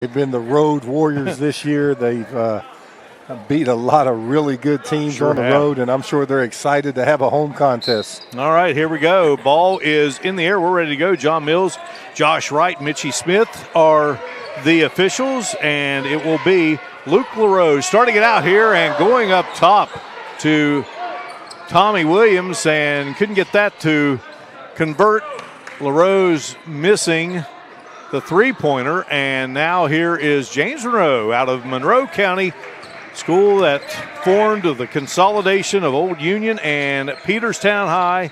They've been the road warriors this year. They've beat a lot of really good teams on the road, and I'm sure they're excited to have a home contest. All right, here we go. Ball is in the air. We're ready to go. John Mills, Josh Wright, Mitchie Smith are the officials, and it will be Luke LaRose starting it out here and going up top to Tommy Williams, and couldn't get that to convert. LaRose missing the three-pointer, and now here is James Monroe out of Monroe County, school that formed of the consolidation of Old Union and Peterstown High.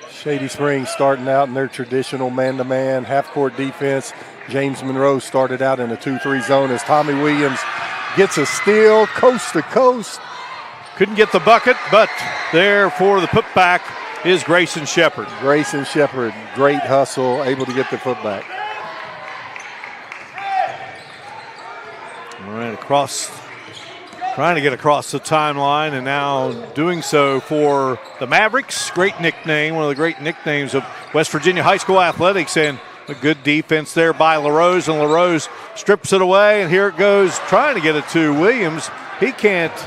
Shady Springs starting out in their traditional man-to-man half-court defense. James Monroe started out in a 2-3 zone as Tommy Williams gets a steal coast to coast. Couldn't get the bucket, but there for the putback is Grayson Shepard. Grayson Shepard, great hustle, able to get the putback. All right, trying to get across the timeline, and now doing so for the Mavericks. Great nickname, one of the great nicknames of West Virginia high school athletics, and a good defense there by LaRose, and LaRose strips it away, and here it goes, trying to get it to Williams. He can't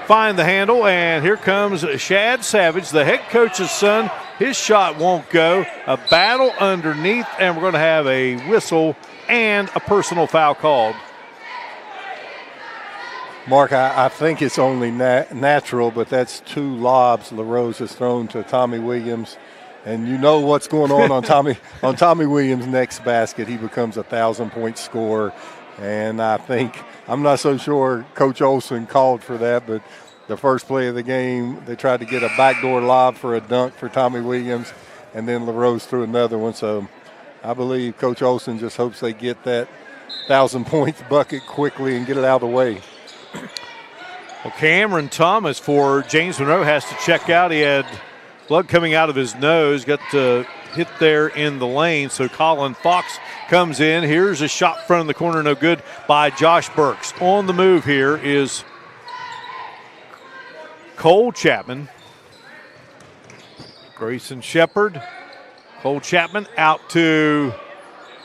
find the handle, and here comes Shad Savage, the head coach's son. His shot won't go. A battle underneath, and we're going to have a whistle and a personal foul called. Mark, I think it's only natural, but that's two lobs LaRose has thrown to Tommy Williams. And you know what's going on Tommy Williams' next basket. He becomes a 1,000-point scorer. And I'm not so sure Coach Olson called for that, but the first play of the game, they tried to get a backdoor lob for a dunk for Tommy Williams, and then LaRose threw another one. So I believe Coach Olson just hopes they get that 1,000-point bucket quickly and get it out of the way. Well, Cameron Thomas for James Monroe has to check out. He had blood coming out of his nose, got hit there in the lane. So Colin Fox comes in. Here's a shot front in the corner, no good by Josh Burks. On the move here is Cole Chapman. Grayson Shepard. Cole Chapman out to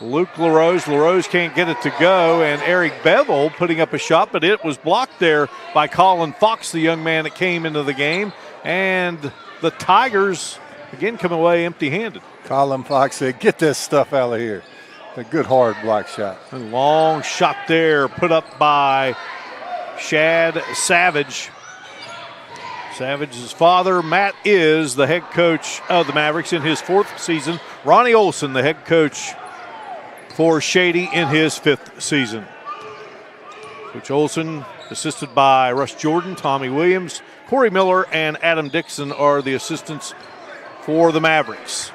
Luke LaRose. LaRose can't get it to go, and Eric Bevel putting up a shot, but it was blocked there by Colin Fox, the young man that came into the game. And the Tigers, again, come away empty-handed. Colin Fox said, get this stuff out of here. A good hard block shot. A long shot there put up by Shad Savage. Savage's father, Matt, is the head coach of the Mavericks in his fourth season. Ronnie Olson, the head coach for Shady in his fifth season. Coach Olson, assisted by Russ Jordan, Tommy Williams, Corey Miller, and Adam Dixon are the assistants for the Mavericks.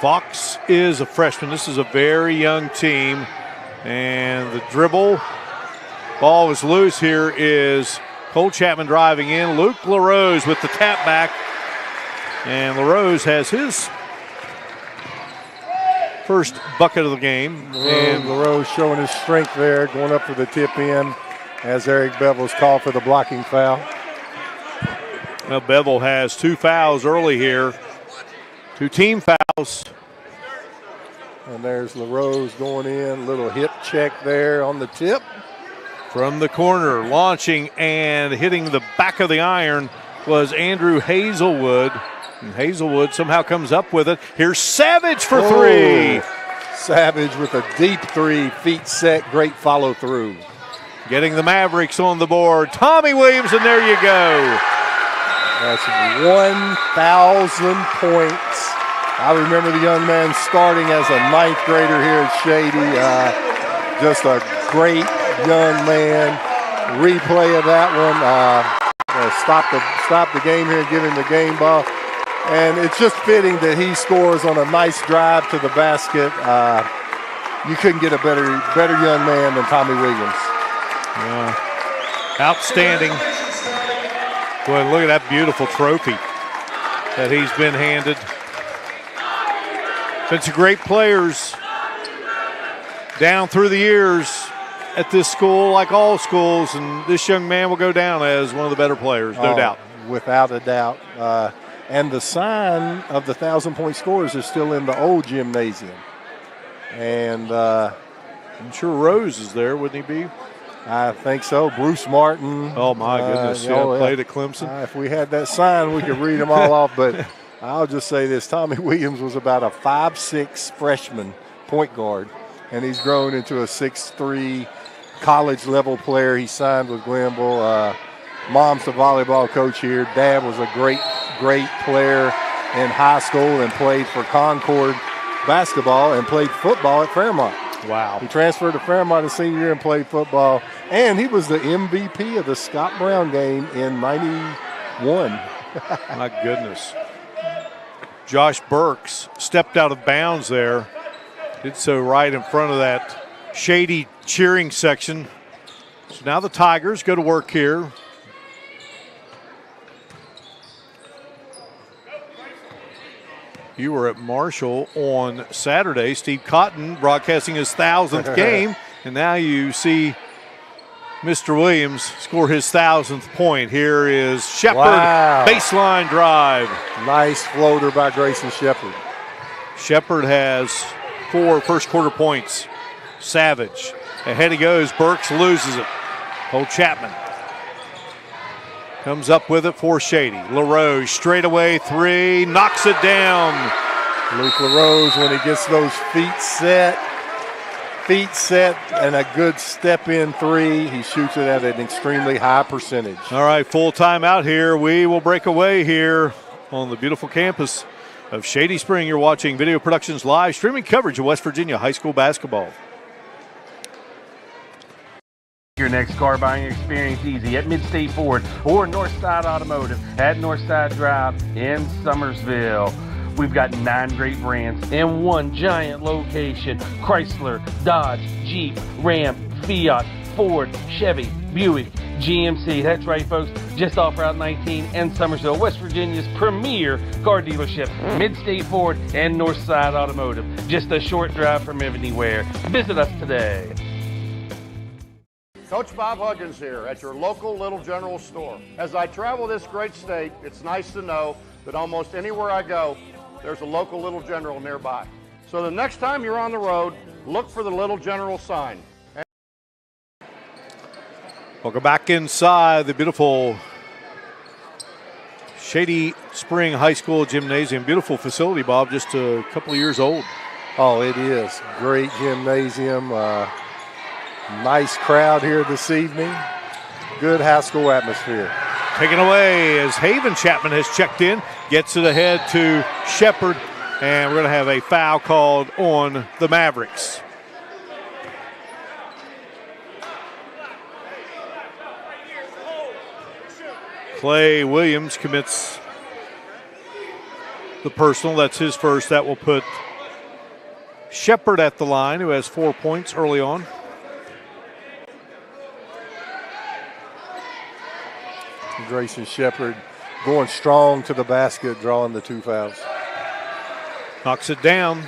Fox is a freshman. This is a very young team. And the dribble, ball is loose. Here is Cole Chapman driving in. Luke LaRose with the tap back. And LaRose has his first bucket of the game. And LaRose showing his strength there, going up for the tip in as Eric Bevel's called for the blocking foul. Well, Bevel has two fouls early here. Two team fouls. And there's LaRose going in. Little hip check there on the tip. From the corner, launching and hitting the back of the iron was Andrew Hazelwood. And Hazelwood somehow comes up with it. Here's Savage for three. Savage with a deep three, feet set, great follow through. Getting the Mavericks on the board. Tommy Williams, and there you go. That's 1,000 points. I remember the young man starting as a ninth grader here at Shady. Just a great young man. Replay of that one. Stop the game here and give him the game ball. And it's just fitting that he scores on a nice drive to the basket. You couldn't get a better young man than Tommy Williams. Yeah. Outstanding. Boy, look at that beautiful trophy that he's been handed. Been some great players down through the years at this school, like all schools, and this young man will go down as one of the better players, no doubt. Without a doubt. And the sign of the 1,000-point scorers is still in the old gymnasium. And I'm sure Rose is there, wouldn't he be? I think so. Bruce Martin. Oh, my goodness. Played at Clemson. If we had that sign, we could read them all off. But I'll just say this. Tommy Williams was about a 5'6" freshman point guard, and he's grown into a 6'3" college-level player. He signed with Glenville. Mom's the volleyball coach here. Dad was a great player in high school and played for Concord basketball and played football at Fairmont. Wow. He transferred to Fairmont his senior year and played football. And he was the MVP of the Scott Brown game in '91. My goodness. Josh Burks stepped out of bounds there. Did so right in front of that Shady cheering section. So now the Tigers go to work here. You were at Marshall on Saturday. Steve Cotton broadcasting his 1,000th game. And now you see Mr. Williams score his 1,000th point. Here is Shepard. Wow. Baseline drive. Nice floater by Grayson Shepard. Shepard has 4 first-quarter points. Savage. Ahead he goes. Burks loses it. Old Chapman comes up with it for Shady. LaRose straight away 3, knocks it down. Luke LaRose, when he gets those feet set and a good step-in 3, he shoots it at an extremely high percentage. All right, full time out here. We will break away here on the beautiful campus of Shady Spring. You're watching Video Productions live streaming coverage of West Virginia high school basketball. Your next car buying experience easy at Mid-State Ford or Northside Automotive at Northside Drive in Summersville. We've got 9 great brands in one giant location: Chrysler, Dodge, Jeep, Ram, Fiat, Ford, Chevy, Buick, GMC. That's right, folks, just off Route 19 and Summersville, West Virginia's premier car dealership. Mid-State Ford and Northside Automotive, just a short drive from anywhere. Visit us today. Coach Bob Huggins here at your local Little General store. As I travel this great state, it's nice to know that almost anywhere I go, there's a local Little General nearby. So the next time you're on the road, look for the Little General sign. Welcome back inside the beautiful Shady Spring High School Gymnasium. Beautiful facility, Bob, just a couple of years old. Oh, it is. Great gymnasium. Nice crowd here this evening. Good high school atmosphere. Taken away as Haven Chapman has checked in. Gets it ahead to Shepard. And we're going to have a foul called on the Mavericks. Clay Williams commits the personal. That's his first. That will put Shepard at the line, who has 4 points early on. Grayson Shepard going strong to the basket, drawing the 2 fouls. Knocks it down.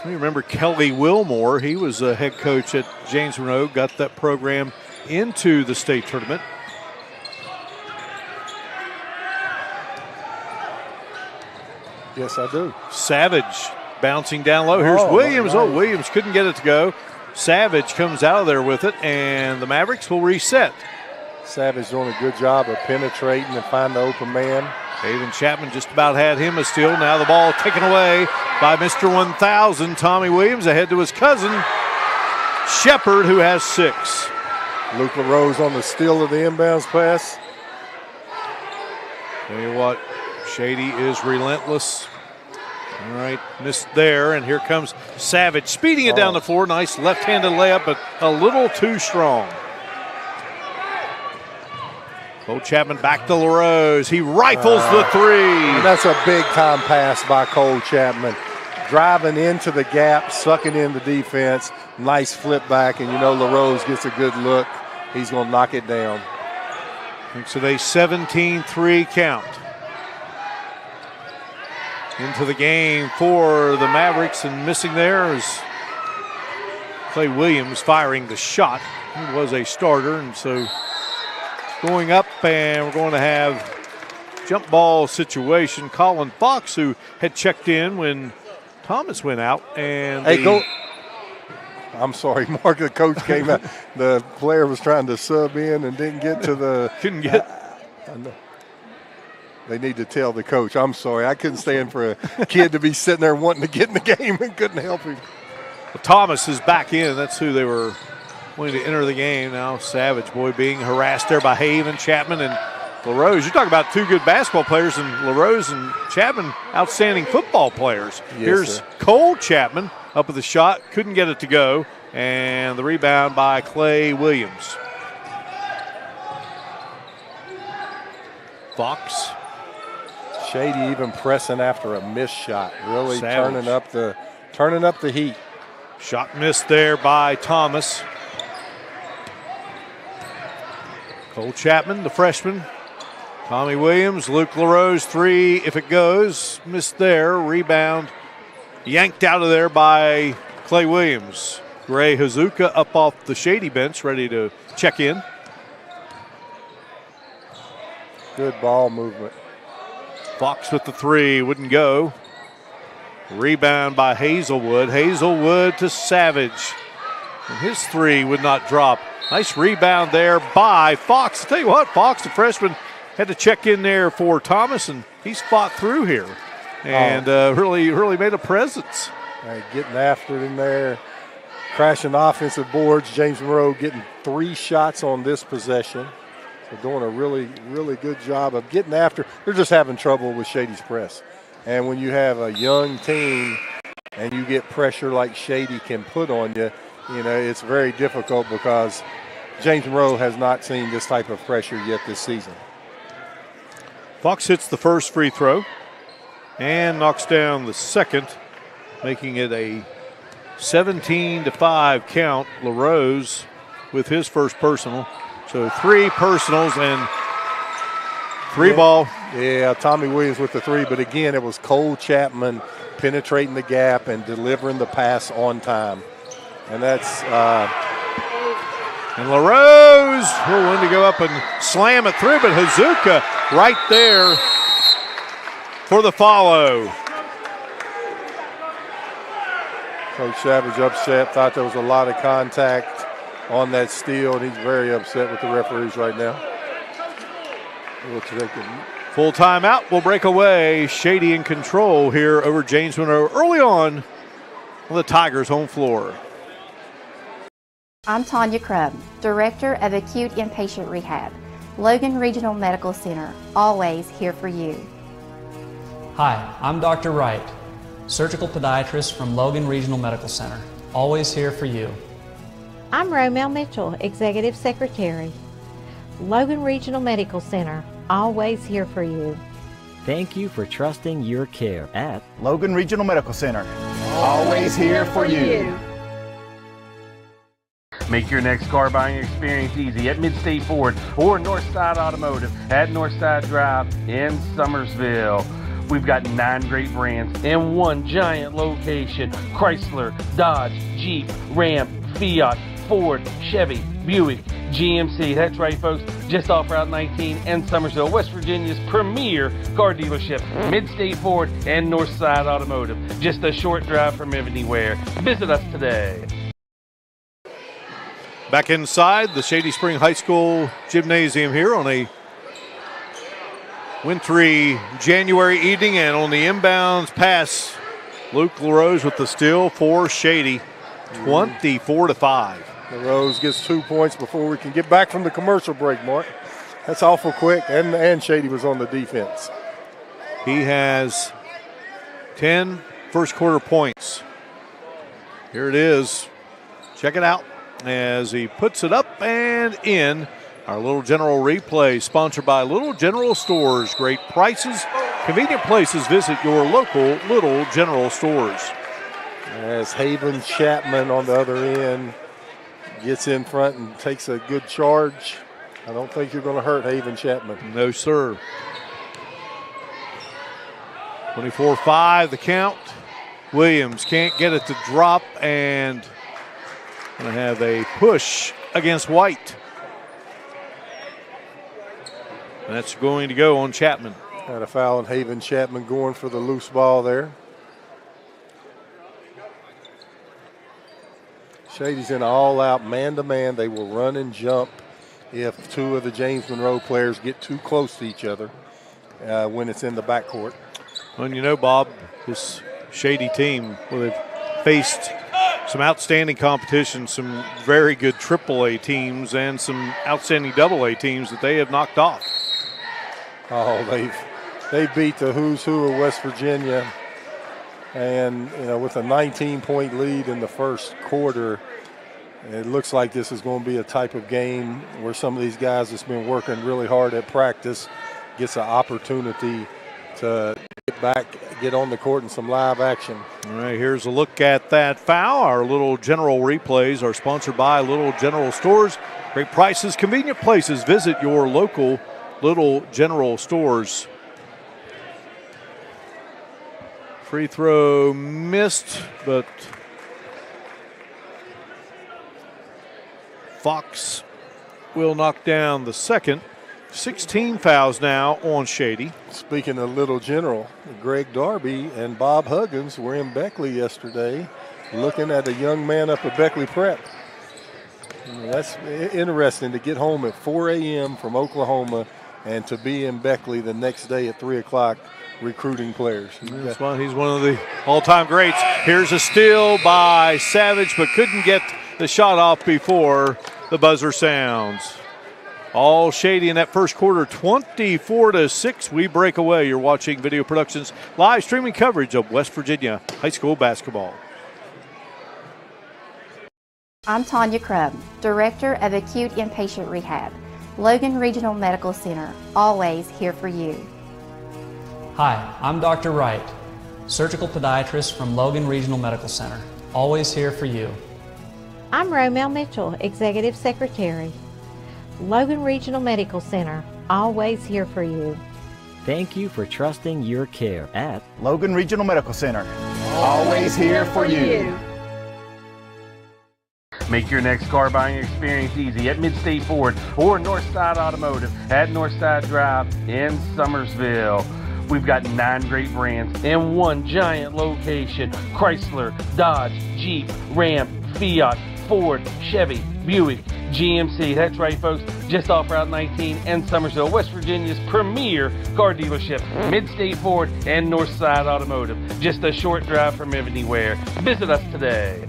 You remember Kelly Wilmore. He was a head coach at James Monroe, got that program into the state tournament. Yes, I do. Savage bouncing down low. Here's Williams. Nice. Oh, Williams couldn't get it to go. Savage comes out of there with it, and the Mavericks will reset. Savage doing a good job of penetrating and finding the open man. Haven Chapman just about had him a steal. Now the ball taken away by Mr. 1000, Tommy Williams, ahead to his cousin, Shepard, who has 6. Luke LaRose on the steal of the inbounds pass. Tell you what, Shady is relentless. All right, missed there, and here comes Savage, speeding it down the floor. Nice left-handed layup, but a little too strong. Bo Chapman back to LaRose. He rifles the 3. That's a big-time pass by Cole Chapman. Driving into the gap, sucking in the defense. Nice flip back, and you know LaRose gets a good look. He's going to knock it down. Makes it a 17-3 count. Into the game for the Mavericks, and missing there is Clay Williams firing the shot. He was a starter, and so going up, and we're going to have jump ball situation. Colin Fox, who had checked in when Thomas went out. And hey, go. I'm sorry, Mark. The coach came out. The player was trying to sub in and didn't get to the. Couldn't get. They need to tell the coach. I'm sorry. I couldn't stand for a kid to be sitting there wanting to get in the game and couldn't help him. Well, Thomas is back in. That's who they were wanting to enter the game now. Savage boy being harassed there by Haven, Chapman, and LaRose. You're talking about two good basketball players, and LaRose and Chapman, outstanding football players. Yes, here's sir. Cole Chapman up with the shot. Couldn't get it to go. And the rebound by Clay Williams. Fox. Shady even pressing after a missed shot. Really Savage. turning up the heat. Shot missed there by Thomas. Cole Chapman, the freshman. Tommy Williams, Luke LaRose, three if it goes. Missed there. Rebound yanked out of there by Clay Williams. Gray Hazuka up off the Shady bench, ready to check in. Good ball movement. Fox with the three, wouldn't go. Rebound by Hazelwood. Hazelwood to Savage. And his three would not drop. Nice rebound there by Fox. I'll tell you what, Fox, the freshman, had to check in there for Thomas, and he's fought through here. And really made a presence. Getting after it in there. Crashing the offensive boards. James Monroe getting 3 shots on this possession. So doing a really good job of getting after. They're just having trouble with Shady's press. And when you have a young team and you get pressure like Shady can put on you, it's very difficult because James Monroe has not seen this type of pressure yet this season. Fox hits the first free throw and knocks down the second, making it a 17-5 count. LaRose with his first personal. So 3 personals and 3 ball. Yeah, Tommy Williams with the 3, but again, it was Cole Chapman penetrating the gap and delivering the pass on time. And that's and LaRose willing to go up and slam it through, but Hazuka right there for the follow. Coach Savage upset, thought there was a lot of contact on that steal, and he's very upset with the referees right now. We'll take it. Full timeout. We'll break away. Shady in control here over James Monroe early on the Tigers' home floor. I'm Tanya Crubb, Director of Acute Inpatient Rehab, Logan Regional Medical Center, always here for you. Hi, I'm Dr. Wright, surgical podiatrist from Logan Regional Medical Center, always here for you. I'm Romel Mitchell, Executive Secretary, Logan Regional Medical Center, always here for you. Thank you for trusting your care at Logan Regional Medical Center, always here for you. Make your next car buying experience easy at Midstate Ford or Northside Automotive at Northside Drive in Summersville. We've got 9 great brands in one giant location: Chrysler, Dodge, Jeep, Ram, Fiat, Ford, Chevy, Buick, GMC. That's right, folks, just off Route 19 in Summersville, West Virginia's premier car dealership, Midstate Ford and Northside Automotive. Just a short drive from anywhere. Visit us today. Back inside the Shady Spring High School gymnasium here on a wintry January evening, and on the inbounds pass, Luke LaRose with the steal for Shady, 24-5. LaRose gets 2 points before we can get back from the commercial break, Mark. That's awful quick, and Shady was on the defense. He has 10 first quarter points. Here it is. Check it out as he puts it up and in. Our Little General replay, sponsored by Little General Stores. Great prices, convenient places. Visit your local Little General Stores. As Haven Chapman on the other end gets in front and takes a good charge. I don't think you're going to hurt Haven Chapman. No, sir. 24-5 the count. Williams can't get it to drop, and going to have a push against White. And that's going to go on Chapman. Had a foul on Haven Chapman going for the loose ball there. Shady's in an all-out man-to-man. They will run and jump if two of the James Monroe players get too close to each other when it's in the backcourt. Well, you know, Bob, this Shady team, well, they've faced some outstanding competition, some very good AAA teams, and some outstanding AA teams that they have knocked off. Oh, they beat the who's who of West Virginia, and with a 19-point lead in the first quarter, it looks like this is going to be a type of game where some of these guys that's been working really hard at practice gets an opportunity to get on the court in some live action. All right, here's a look at that foul. Our Little General replays are sponsored by Little General Stores. Great prices, convenient places. Visit your local Little General Stores. Free throw missed, but Fox will knock down the second. 16 fouls now on Shady. Speaking of Little General, Greg Darby and Bob Huggins were in Beckley yesterday looking at a young man up at Beckley Prep. That's interesting to get home at 4 a.m. from Oklahoma and to be in Beckley the next day at 3 o'clock recruiting players. That's why he's one of the all-time greats. Here's a steal by Savage, but couldn't get the shot off before the buzzer sounds. All Shady in that first quarter, 24-6. We break away. You're watching Video Productions live streaming coverage of West Virginia high school basketball. I'm Tanya Crubb, Director of Acute Inpatient Rehab, Logan Regional Medical Center, always here for you. Hi, I'm Dr. Wright, surgical podiatrist from Logan Regional Medical Center, always here for you. I'm Romel Mitchell, Executive Secretary. Logan Regional Medical Center, always here for you. Thank you for trusting your care at Logan Regional Medical Center. Always here for you. Make your next car buying experience easy at Midstate Ford or Northside Automotive at Northside Drive in Summersville. We've got 9 great brands in one giant location: Chrysler, Dodge, Jeep, Ram, Fiat, Ford, Chevy, Buick, GMC. That's right, folks, just off Route 19 in Summersville, West Virginia's premier car dealership, Midstate Ford and Northside Automotive. Just a short drive from anywhere. Visit us today.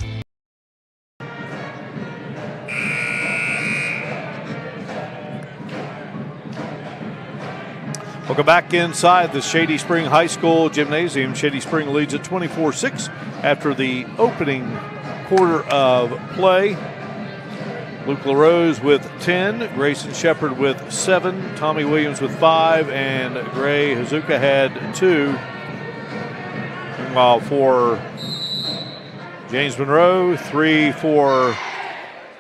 Welcome back inside the Shady Spring High School Gymnasium. Shady Spring leads at 24-6 after the opening quarter of play. Luke LaRose with 10, Grayson Shepard with 7, Tommy Williams with 5, and Gray Hazuka had 2. While for James Monroe, 3 for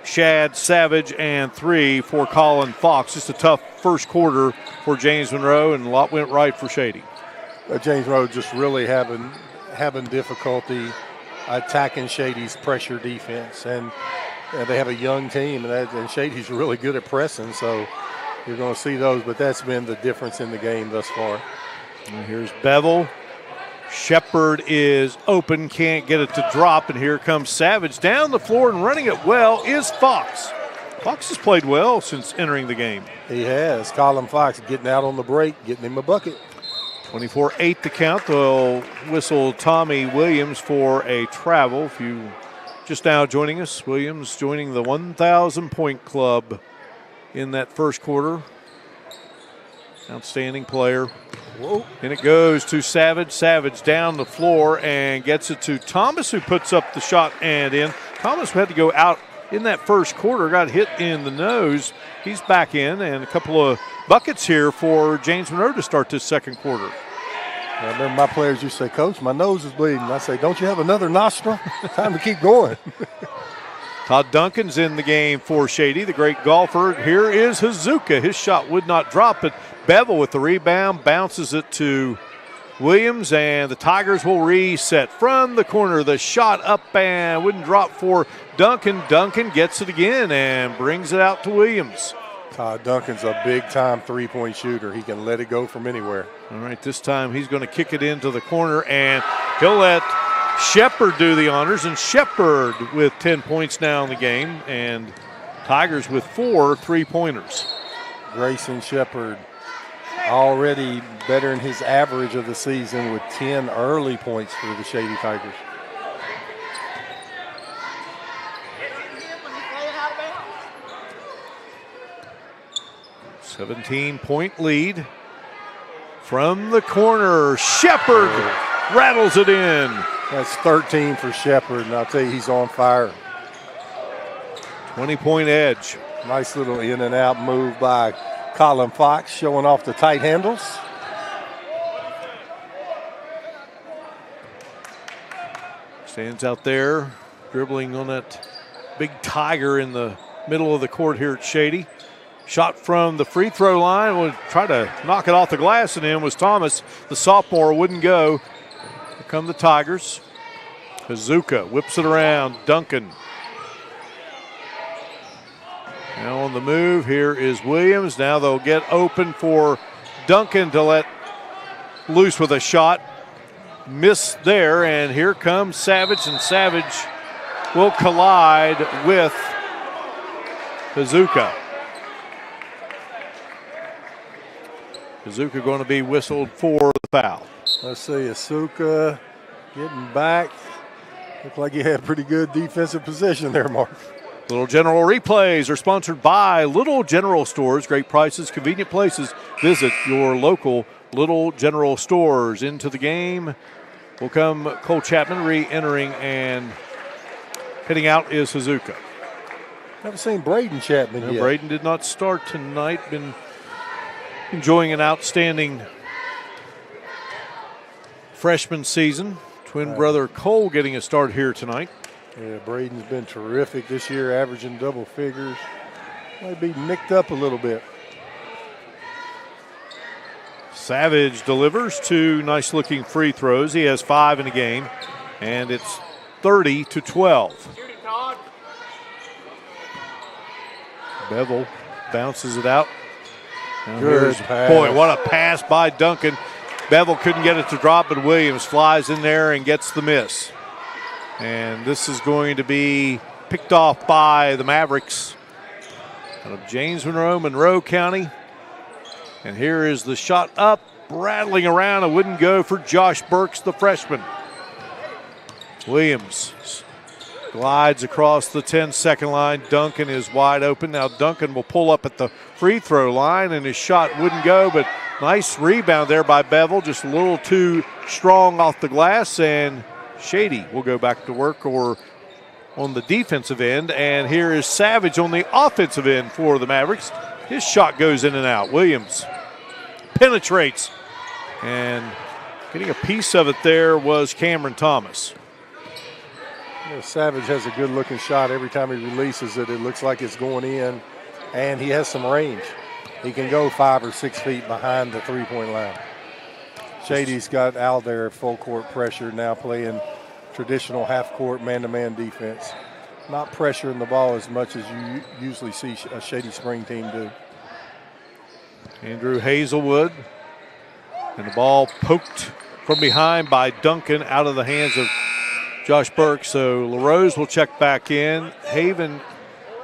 Shad Savage, and 3 for Colin Fox. Just a tough first quarter for James Monroe, and a lot went right for Shady. James Monroe just really having difficulty attacking Shady's pressure defense, and they have a young team, and Shady's really good at pressing, so you're going to see those, but that's been the difference in the game thus far. And here's Bevel. Shepard is open, can't get it to drop, and here comes Savage down the floor, and running it well is Fox. Fox has played well since entering the game. He has. Colin Fox getting out on the break, getting him a bucket. 24-8 the count. They'll whistle Tommy Williams for a travel. If you just now joining us, Williams joining the 1,000-point club in that first quarter. Outstanding player. Whoa. And it goes to Savage. Savage down the floor and gets it to Thomas, who puts up the shot and in. Thomas had to go out in that first quarter, got hit in the nose. He's back in, and a couple of buckets here for James Monroe to start this second quarter. I remember my players used to say, "Coach, my nose is bleeding." I say, "Don't you have another nostril? Time to keep going." Todd Duncan's in the game for Shady, the great golfer. Here is Hazuka. His shot would not drop, but Bevel with the rebound bounces it to Williams, and the Tigers will reset from the corner. The shot up and wouldn't drop for Duncan. Duncan gets it again and brings it out to Williams. Todd Duncan's a big-time three-point shooter. He can let it go from anywhere. All right, this time he's going to kick it into the corner, and he'll let Shepard do the honors, and Shepard with 10 points now in the game, and Tigers with 4 3-pointers. Grayson Shepard already better than his average of the season with 10 early points for the Shady Tigers. A 17-point lead from the corner. Shepard rattles it in. That's 13 for Shepard, and I'll tell you, he's on fire. 20-point edge. Nice little in and out move by Colin Fox, showing off the tight handles. Stands out there, dribbling on that big Tiger in the middle of the court here at Shady. Shot from the free throw line, would try to knock it off the glass, and in was Thomas. The sophomore wouldn't go. Here come the Tigers. Hazuka whips it around. Duncan. Now on the move, here is Williams. Now they'll get open for Duncan to let loose with a shot. Miss there, and here comes Savage, and Savage will collide with Hazuka. Hazuka going to be whistled for the foul. Let's see, Hazuka getting back. Looked like he had pretty good defensive position there, Mark. Little General replays are sponsored by Little General Stores. Great prices, convenient places. Visit your local Little General Stores. Into the game will come Cole Chapman re-entering, and heading out is Hazuka. Haven't seen Braden Chapman yet. Braden did not start tonight. Been enjoying an outstanding freshman season. Twin brother Cole getting a start here tonight. Yeah, Braden's been terrific this year, averaging double figures. Might be nicked up a little bit. Savage delivers 2 nice-looking free throws. He has 5 in a game, and it's 30-12. Bevel bounces it out. Good pass. Boy, what a pass by Duncan. Bevel couldn't get it to drop, but Williams flies in there and gets the miss. And this is going to be picked off by the Mavericks out of James Monroe County. And here is the shot up, rattling around. It wouldn't go for Josh Burks, the freshman. Williams glides across the 10-second line. Duncan is wide open. Now Duncan will pull up at the free throw line, and his shot wouldn't go, but nice rebound there by Bevel. Just a little too strong off the glass, and Shady will go back to work or on the defensive end. And here is Savage on the offensive end for the Mavericks. His shot goes in and out. Williams penetrates, and getting a piece of it there was Cameron Thomas. Savage has a good-looking shot. Every time he releases it, it looks like it's going in, and he has some range. He can go 5 or 6 feet behind the three-point line. Shady's got out there full court pressure, now playing traditional half-court man-to-man defense. Not pressuring the ball as much as you usually see a Shady Spring team do. Andrew Hazelwood, and the ball poked from behind by Duncan out of the hands of Josh Burke. So LaRose will check back in. Haven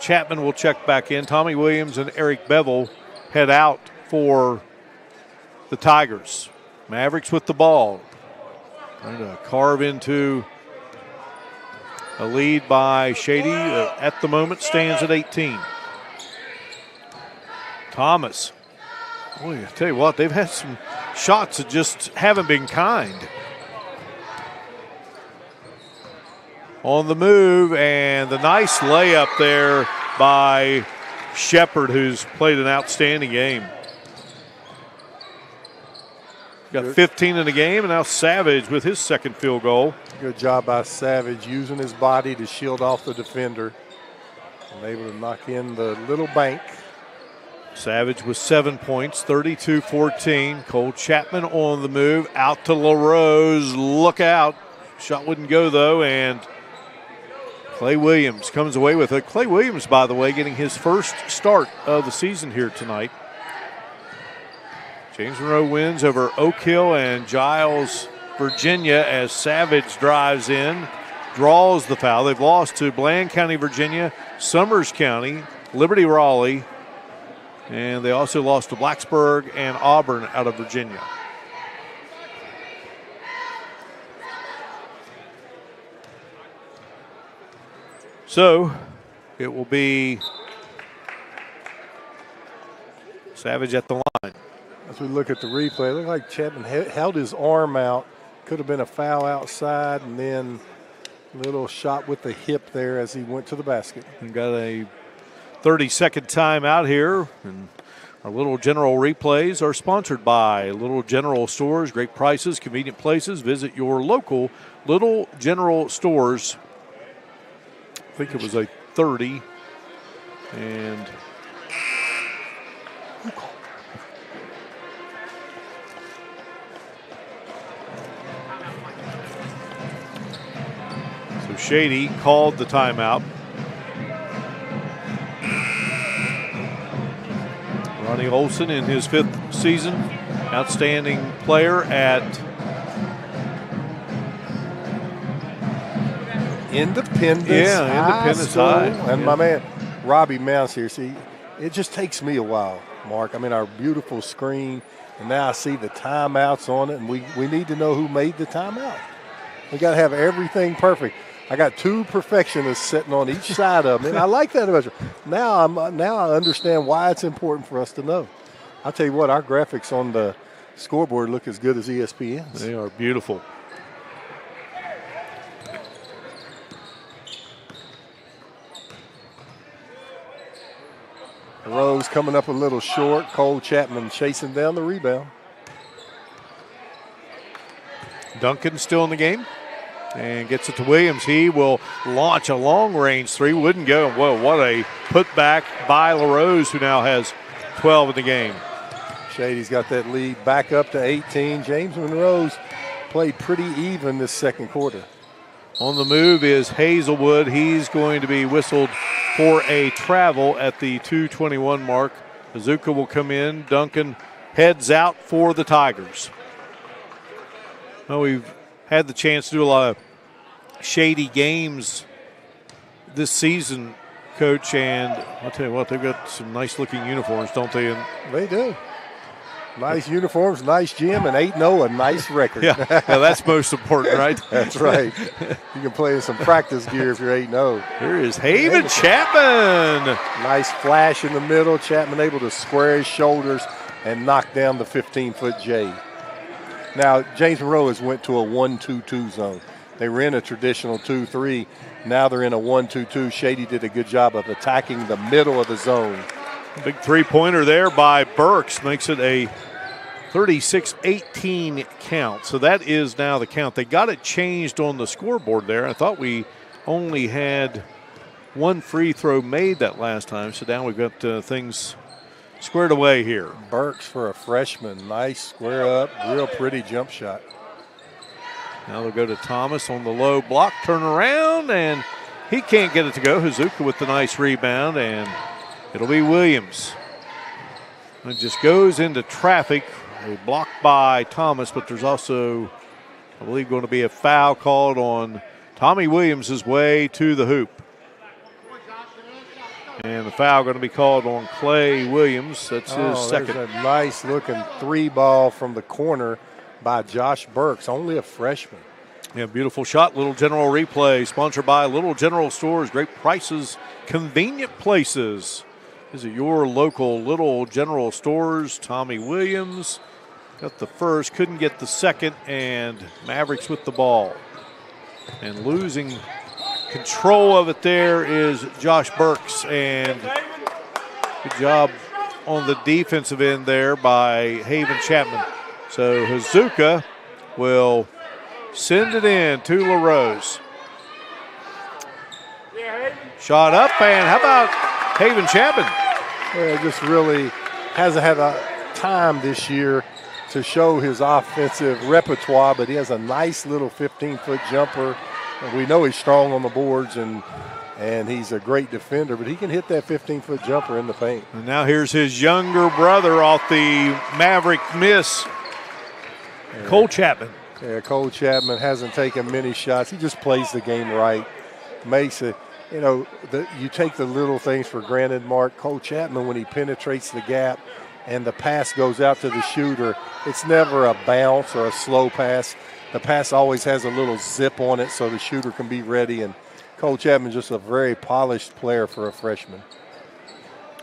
Chapman will check back in. Tommy Williams and Eric Bevel head out for the Tigers. Mavericks with the ball. Trying to carve into a lead by Shady. At the moment stands at 18. Thomas. Boy, I tell you what, they've had some shots that just haven't been kind. On the move, and the nice layup there by Shepard, who's played an outstanding game. Got 15 in the game, and now Savage with his second field goal. Good job by Savage using his body to shield off the defender and able to knock in the little bank. Savage with 7 points, 32-14. Cole Chapman on the move, out to LaRose. Look out. Shot wouldn't go, though, and Clay Williams comes away with it. Clay Williams, by the way, getting his first start of the season here tonight. James Monroe wins over Oak Hill and Giles, Virginia, as Savage drives in, draws the foul. They've lost to Bland County, Virginia, Summers County, Liberty Raleigh, and they also lost to Blacksburg and Auburn out of Virginia. So it will be Savage at the line. As we look at the replay, it looked like Chapman held his arm out. Could have been a foul outside, and then a little shot with the hip there as he went to the basket. We got a 30-second timeout here. And our Little General replays are sponsored by Little General Stores. Great prices, convenient places. Visit your local Little General Stores. I think it was a 30. And so Shady called the timeout. Ronnie Olson in his 5th season, outstanding player at Independence High. And my man Robbie Mouse here. See, it just takes me a while, Mark. I mean, our beautiful screen, and now I see the timeouts on it, and we need to know who made the timeout. We got to have everything perfect. I got 2 perfectionists sitting on each side of me, and I like that about you. Now I understand why it's important for us to know. I'll tell you what, our graphics on the scoreboard look as good as ESPN's. They are beautiful. Rose coming up a little short. Cole Chapman chasing down the rebound. Duncan still in the game and gets it to Williams. He will launch a long-range 3. Wouldn't go. Whoa, what a putback by LaRose, who now has 12 in the game. Shady's got that lead back up to 18. James Monroe's played pretty even this second quarter. On the move is Hazelwood. He's going to be whistled for a travel at the 2:21 mark. Azuka will come in. Duncan heads out for the Tigers. Well, we've had the chance to do a lot of Shady games this season, Coach, and I'll tell you what, they've got some nice-looking uniforms, don't they? And they do. Nice uniforms, nice gym, and 8-0, a nice record. Yeah, that's most important, right? That's right. You can play in some practice gear if you're 8-0. Here is Haven Chapman. Nice flash in the middle. Chapman able to square his shoulders and knock down the 15-foot J. Now, James Monroe has went to a 1-2-2 zone. They were in a traditional 2-3. Now they're in a 1-2-2. Shady did a good job of attacking the middle of the zone. Big three-pointer there by Burks makes it a 36-18 count. So that is now the count. They got it changed on the scoreboard there. I thought we only had 1 free throw made that last time. So now we've got things squared away here. Burks for a freshman. Nice square up, real pretty jump shot. Now they'll go to Thomas on the low block, turn around, and he can't get it to go. Hazuka with the nice rebound, and it'll be Williams. It just goes into traffic. A block by Thomas, but there's also, I believe, going to be a foul called on Tommy Williams' way to the hoop. And the foul going to be called on Clay Williams. That's his second. There's a nice-looking 3-ball from the corner by Josh Burks, only a freshman. Yeah, beautiful shot. Little General replay, sponsored by Little General Stores. Great prices, convenient places. Visit your local Little General Stores. Tommy Williams got the first, couldn't get the second, and Mavericks with the ball. And losing control of it there is Josh Burks, and good job on the defensive end there by Haven Chapman. So Hazuka will send it in to LaRose. Shot up, and how about Haven Chapman? Well, just really hasn't had a time this year to show his offensive repertoire, but he has a nice little 15-foot jumper. We know he's strong on the boards, and and he's a great defender, but he can hit that 15-foot jumper in the paint. And now here's his younger brother off the Maverick miss, Cole Chapman. Yeah, Cole Chapman hasn't taken many shots. He just plays the game right, makes it. You know, you take the little things for granted, Mark. Cole Chapman, when he penetrates the gap and the pass goes out to the shooter, it's never a bounce or a slow pass. The pass always has a little zip on it so the shooter can be ready. And Cole Chapman just a very polished player for a freshman.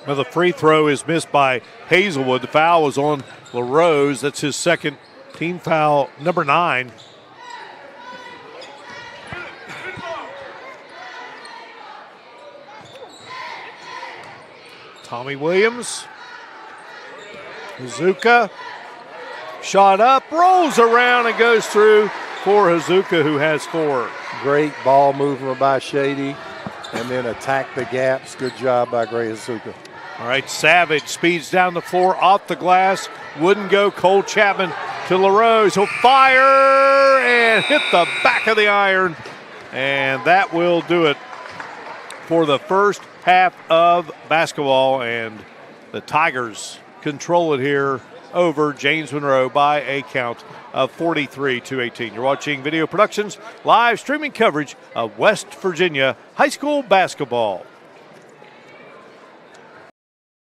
Well, the free throw is missed by Hazelwood. The foul was on LaRose. That's his second team foul, number 9. Tommy Williams, Hazuka, shot up, rolls around and goes through for Hazuka, who has 4. Great ball movement by Shady, and then attack the gaps. Good job by Gray Hazuka. All right, Savage speeds down the floor, off the glass, wouldn't go. Cole Chapman to LaRose. He'll fire and hit the back of the iron, and that will do it for the first half of basketball, and the Tigers control it here over James Monroe by a count of 43-18. You're watching Video Productions live streaming coverage of West Virginia high school basketball.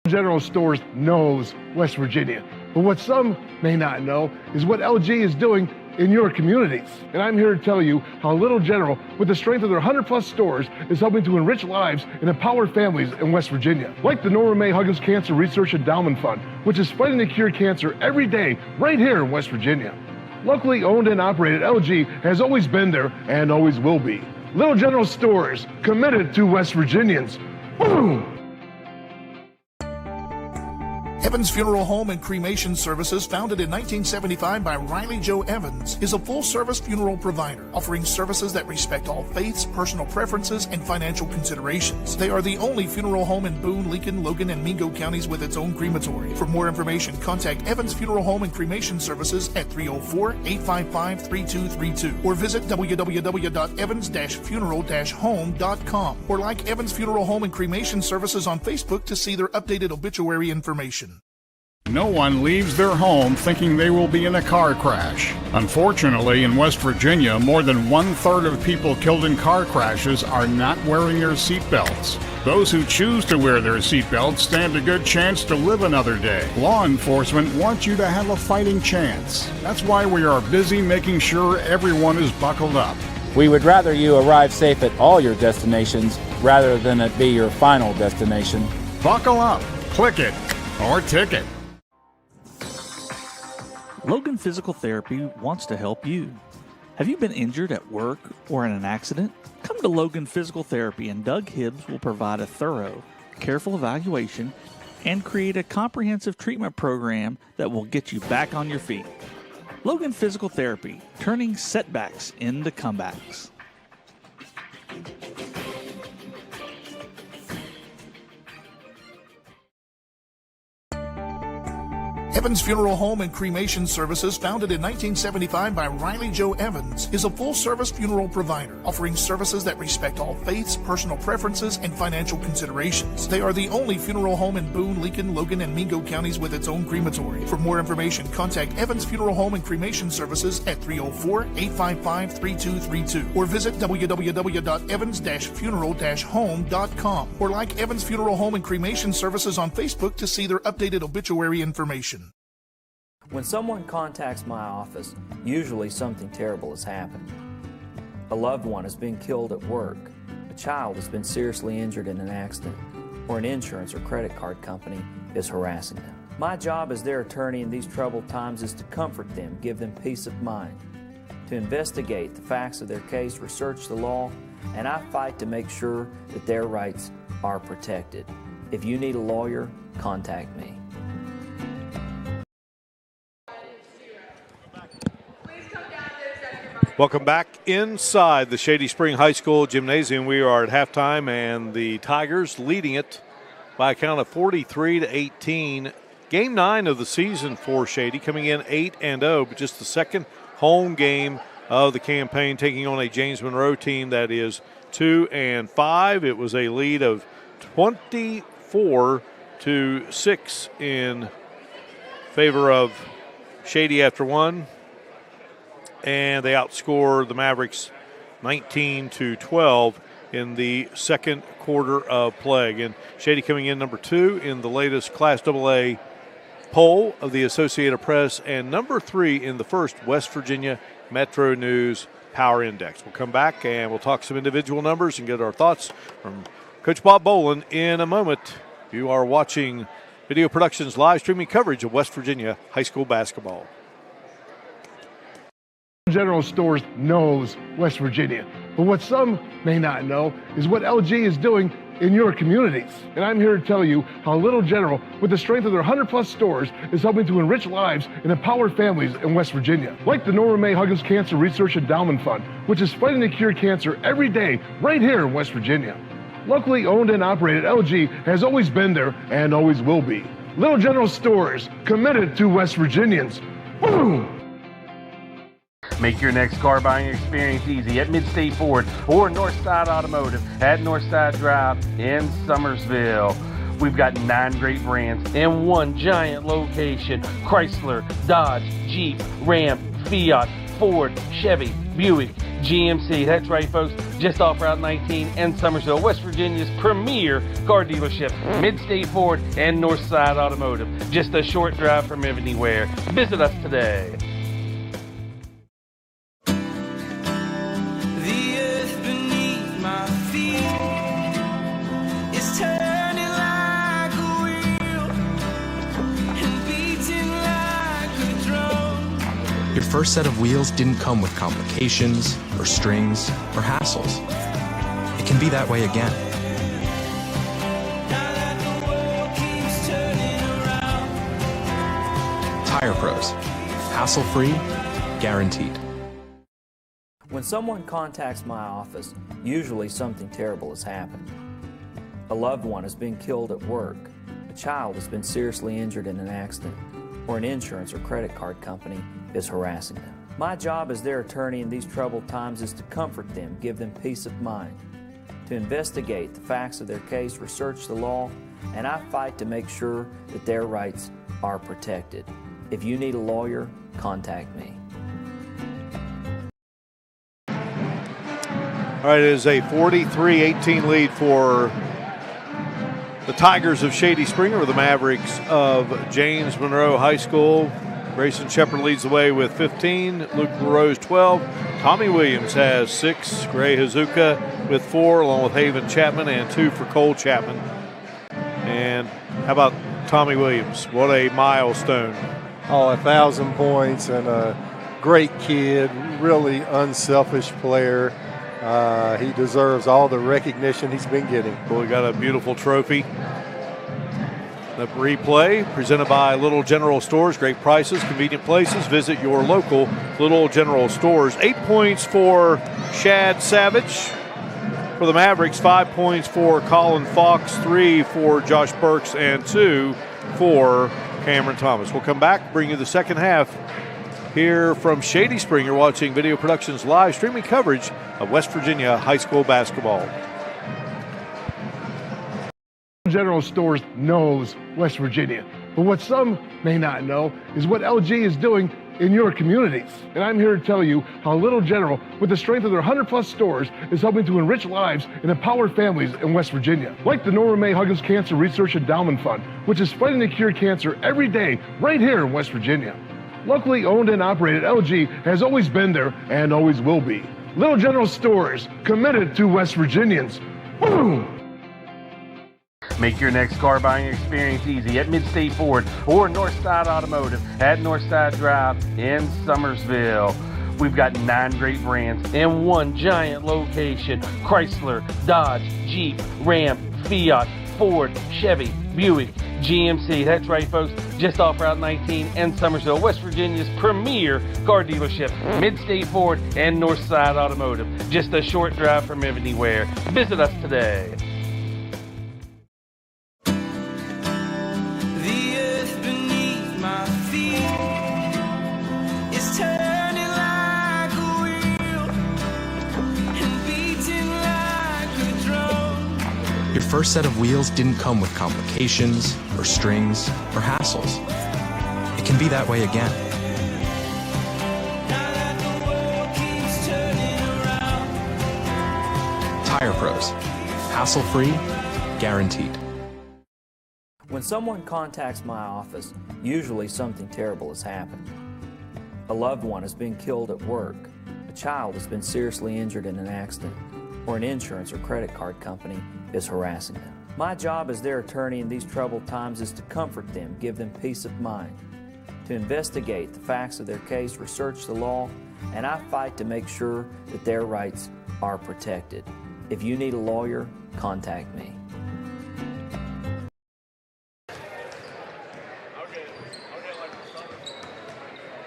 General Stores knows West Virginia, but what some may not know is what LG is doing in your communities. And I'm here to tell you how Little General, with the strength of their 100+ stores, is helping to enrich lives and empower families in West Virginia. Like the Norma May Huggins Cancer Research Endowment Fund, which is fighting to cure cancer every day right here in West Virginia. Locally owned and operated, LG has always been there and always will be. Little General Stores, committed to West Virginians. Boom! Evans Funeral Home and Cremation Services, founded in 1975 by Riley Joe Evans, is a full-service funeral provider, offering services that respect all faiths, personal preferences, and financial considerations. They are the only funeral home in Boone, Lincoln, Logan, and Mingo counties with its own crematory. For more information, contact Evans Funeral Home and Cremation Services at 304-855-3232 or visit www.evans-funeral-home.com or like Evans Funeral Home and Cremation Services on Facebook to see their updated obituary information. No one leaves their home thinking they will be in a car crash. Unfortunately, in West Virginia, more than 1/3 of people killed in car crashes are not wearing their seatbelts. Those who choose to wear their seatbelts stand a good chance to live another day. Law enforcement wants you to have a fighting chance. That's why we are busy making sure everyone is buckled up. We would rather you arrive safe at all your destinations rather than it be your final destination. Buckle up, click it, or ticket. Logan Physical Therapy wants to help you. Have you been injured at work or in an accident? Come to Logan Physical Therapy and Doug Hibbs will provide a thorough, careful evaluation and create a comprehensive treatment program that will get you back on your feet. Logan Physical Therapy, turning setbacks into comebacks. Evans Funeral Home and Cremation Services, founded in 1975 by Riley Joe Evans, is a full-service funeral provider, offering services that respect all faiths, personal preferences, and financial considerations. They are the only funeral home in Boone, Lincoln, Logan, and Mingo counties with its own crematory. For more information, contact Evans Funeral Home and Cremation Services at 304-855-3232 or visit www.evans-funeral-home.com or like Evans Funeral Home and Cremation Services on Facebook to see their updated obituary information. When someone contacts my office, usually something terrible has happened. A loved one has been killed at work, a child has been seriously injured in an accident, or an insurance or credit card company is harassing them. My job as their attorney in these troubled times is to comfort them, give them peace of mind, to investigate the facts of their case, research the law, and I fight to make sure that their rights are protected. If you need a lawyer, contact me. Welcome back inside the Shady Spring High School Gymnasium. We are at halftime, and the Tigers leading it by a count of 43-18. Game 9 of the season for Shady, coming in 8-0, but just the second home game of the campaign, taking on a James Monroe team that is 2 and 5. It was a lead of 24-6 in favor of Shady after 1. And they outscored the Mavericks 19-12 in the second quarter of play. Again, Shady coming in number 2 in the latest Class AA poll of the Associated Press and number 3 in the first West Virginia Metro News Power Index. We'll come back and we'll talk some individual numbers and get our thoughts from Coach Bob Bolin in a moment. You are watching Video Productions live streaming coverage of West Virginia high school basketball. General Stores knows West Virginia, but what some may not know is what LG is doing in your communities. And I'm here to tell you how Little General, with the strength of their 100+ stores, is helping to enrich lives and empower families in West Virginia. Like the Norma May Huggins Cancer Research Endowment Fund, which is fighting to cure cancer every day right here in West Virginia. Locally owned and operated, LG has always been there and always will be. Little General Stores, committed to West Virginians. Boom! Make your next car buying experience easy at Midstate Ford or Northside Automotive at Northside Drive in Summersville. We've got 9 great brands in one giant location: Chrysler, Dodge, Jeep, Ram, Fiat, Ford, Chevy, Buick, GMC. That's right, folks, just off Route 19 in Summersville, West Virginia's premier car dealership. Midstate Ford and Northside Automotive, just a short drive from anywhere. Visit us today. Your first set of wheels didn't come with complications, or strings, or hassles. It can be that way again. Tire Pros. Hassle-free, guaranteed. When someone contacts my office, usually something terrible has happened. A loved one has been killed at work, a child has been seriously injured in an accident, or an insurance or credit card company is harassing them. My job as their attorney in these troubled times is to comfort them, give them peace of mind, to investigate the facts of their case, research the law, and I fight to make sure that their rights are protected. If you need a lawyer, contact me. All right, it is a 43-18 lead for the Tigers of Shady Springer with the Mavericks of James Monroe High School. Grayson Shepard leads the way with 15. Luke LaRose 12. Tommy Williams has 6. Gray Hazuka with 4, along with Haven Chapman, and 2 for Cole Chapman. And how about Tommy Williams? What a milestone. Oh, 1,000 points, and a great kid, really unselfish player. He deserves all the recognition he's been getting. Well, we got a beautiful trophy. The replay presented by Little General Stores. Great prices, convenient places. Visit your local Little General Stores. 8 points for Shad Savage for the Mavericks. 5 points for Colin Fox. 3 for Josh Burks, and 2 for Cameron Thomas. We'll come back, bring you the second half here from Shady Spring. You're watching Video Productions live streaming coverage of West Virginia high school basketball. General Stores knows West Virginia, but what some may not know is what LG is doing in your communities. And I'm here to tell you how Little General, with the strength of their 100+ stores, is helping to enrich lives and empower families in West Virginia. Like the Norma May Huggins Cancer Research Endowment Fund, which is fighting to cure cancer every day right here in West Virginia. Locally owned and operated, LG has always been there and always will be. Little General Stores, committed to West Virginians. Boom! Make your next car buying experience easy at Midstate Ford or Northside Automotive at Northside Drive in Summersville. We've got 9 great brands in one giant location: Chrysler, Dodge, Jeep, Ram, Fiat, Ford, Chevy, Buick, GMC. That's right, folks, just off Route 19 in Summersville, West Virginia's premier car dealership. Midstate Ford and Northside Automotive, just a short drive from anywhere. Visit us today. Turning like a wheel and beating like Your first set of wheels didn't come with complications, or strings, or hassles. It can be that way again. Tire Pros. Hassle-free, guaranteed. When someone contacts my office, usually something terrible has happened. A loved one has been killed at work, a child has been seriously injured in an accident, or an insurance or credit card company is harassing them. My job as their attorney in these troubled times is to comfort them, give them peace of mind, to investigate the facts of their case, research the law, and I fight to make sure that their rights are protected. If you need a lawyer, contact me.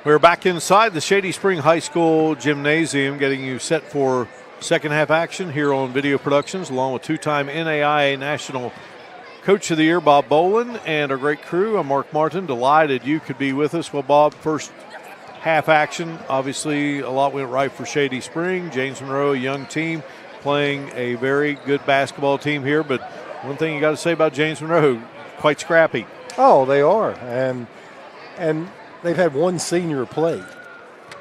We're back inside the Shady Spring High School gymnasium, getting you set for second half action here on Video Productions, along with two-time NAIA National Coach of the Year, Bob Bolin, and our great crew. I'm Mark Martin. Delighted you could be with us. Well, Bob, first half action, obviously a lot went right for Shady Spring. James Monroe, a young team, playing a very good basketball team here. But one thing you got to say about James Monroe, quite scrappy. Oh, they are. And they've had one senior play.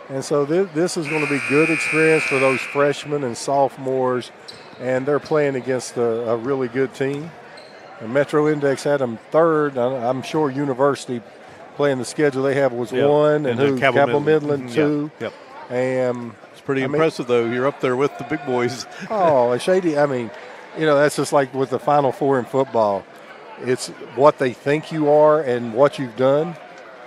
And so this is going to be good experience for those freshmen and sophomores. And they're playing against a really good team. And Metro Index had them third. I'm sure University, playing the schedule they have, was one. And who? Cabell Midland, two. Yep. And it's pretty impressive, though. You're up there with the big boys. Oh, and Shady, I mean, that's just like with the Final Four in football. It's what they think you are and what you've done.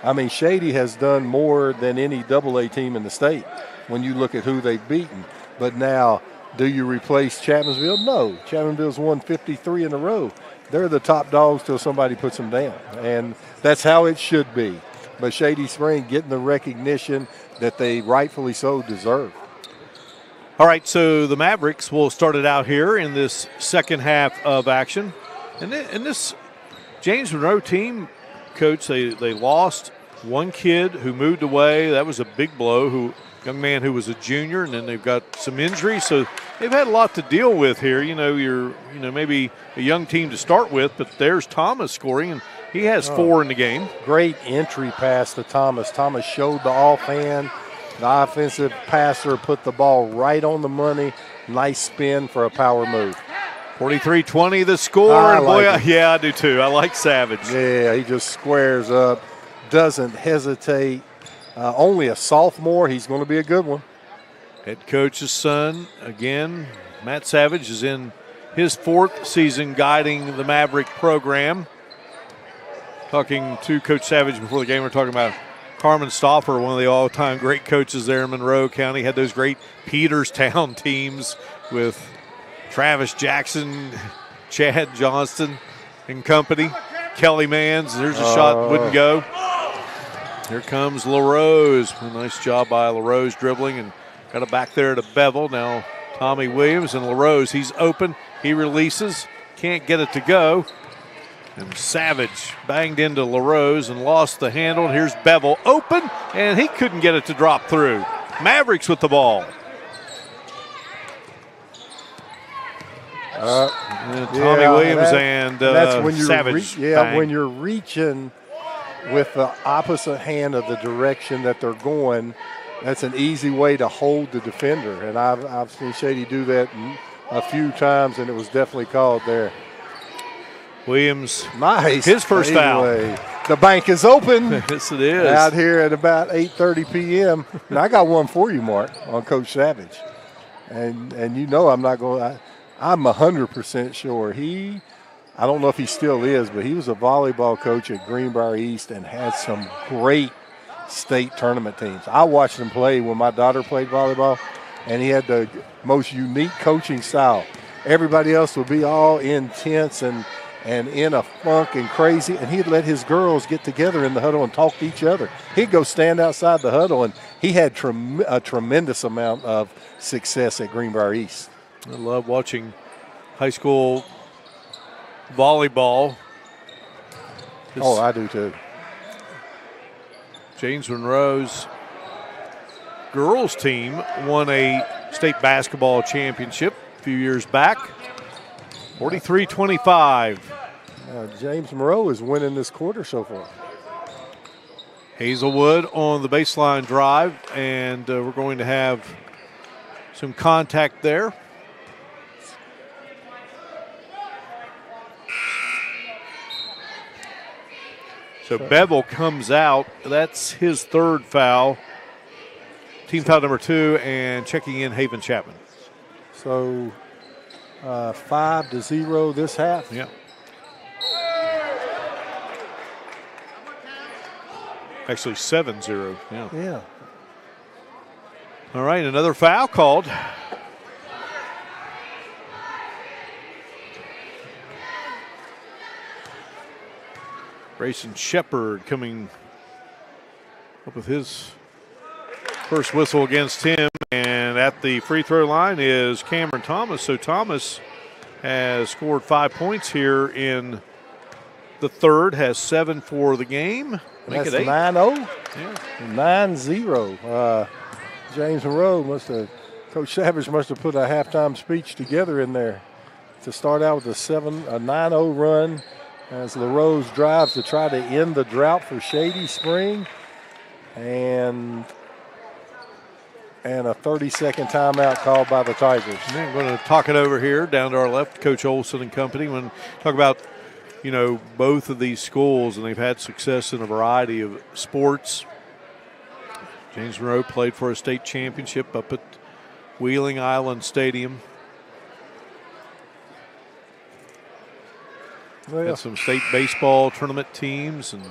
I mean, Shady has done more than any AA team in the state when you look at who they've beaten. But now, do you replace Chapmansville? No. Chapmansville's won 53 in a row. They're the top dogs till somebody puts them down. And that's how it should be. But Shady Spring getting the recognition that they rightfully so deserve. All right, so the Mavericks will start it out here in this second half of action. And this James Monroe team, Coach, they lost one kid who moved away. That was a big blow, young man who was a junior, and then they've got some injuries. So they've had a lot to deal with here. You're maybe a young team to start with, but there's Thomas scoring, and he has 4 in the game. Great entry pass to Thomas. Thomas showed the offhand. The offensive passer put the ball right on the money. Nice spin for a power move. 43-20 the score. I do too. I like Savage. Yeah, he just squares up, doesn't hesitate. Only a sophomore. He's going to be a good one. Head coach's son, again, Matt Savage, is in his 4th season guiding the Maverick program. Talking to Coach Savage before the game, we're talking about Carmen Stauffer, one of the all-time great coaches there in Monroe County. Had those great Peterstown teams with Travis Jackson, Chad Johnston and company. Kelly Mans, there's a shot, wouldn't go. Here comes LaRose. A nice job by LaRose dribbling and got it back there to Bevel. Now Tommy Williams and LaRose, he's open. He releases, can't get it to go. And Savage banged into LaRose and lost the handle. Here's Bevel open, and he couldn't get it to drop through. Mavericks with the ball. Tommy Williams and that's when you're Savage. when you're reaching with the opposite hand of the direction that they're going, that's an easy way to hold the defender. And I've seen Shady do that a few times, and it was definitely called there. Williams, nice. His first foul. The bank is open. Yes, it is. Out here at about 8:30 p.m. And I got one for you, Mark, on Coach Savage. And I'm not going. I'm 100% sure I don't know if he still is, but he was a volleyball coach at Greenbrier East and had some great state tournament teams. I watched him play when my daughter played volleyball, and he had the most unique coaching style. Everybody else would be all intense and in a funk and crazy, and he'd let his girls get together in the huddle and talk to each other. He'd go stand outside the huddle, and he had a tremendous amount of success at Greenbrier East. I love watching high school volleyball. I do too. James Monroe's girls team won a state basketball championship a few years back. 43-25. James Monroe is winning this quarter so far. Hazelwood on the baseline drive, and we're going to have some contact there. So Bevel comes out. That's his third foul. Team foul number 2, and checking in Haven Chapman. So 5-0 this half. Yeah. Actually 7-0. Yeah. All right, another foul called. Grayson Shepard coming up with his first whistle against him. And at the free throw line is Cameron Thomas. So Thomas has scored 5 points here in the third, has 7 for the game. That's it 8. 9-0. Yeah. 9-0. James Monroe Coach Savage must have put a halftime speech together in there to start out with a 9-0 run as LaRose drives to try to end the drought for Shady Spring. And a 30-second timeout called by the Tigers. I'm going to talk it over here down to our left, Coach Olson and company. When talk about, both of these schools, and they've had success in a variety of sports. James Monroe played for a state championship up at Wheeling Island Stadium. Had some state baseball tournament teams. And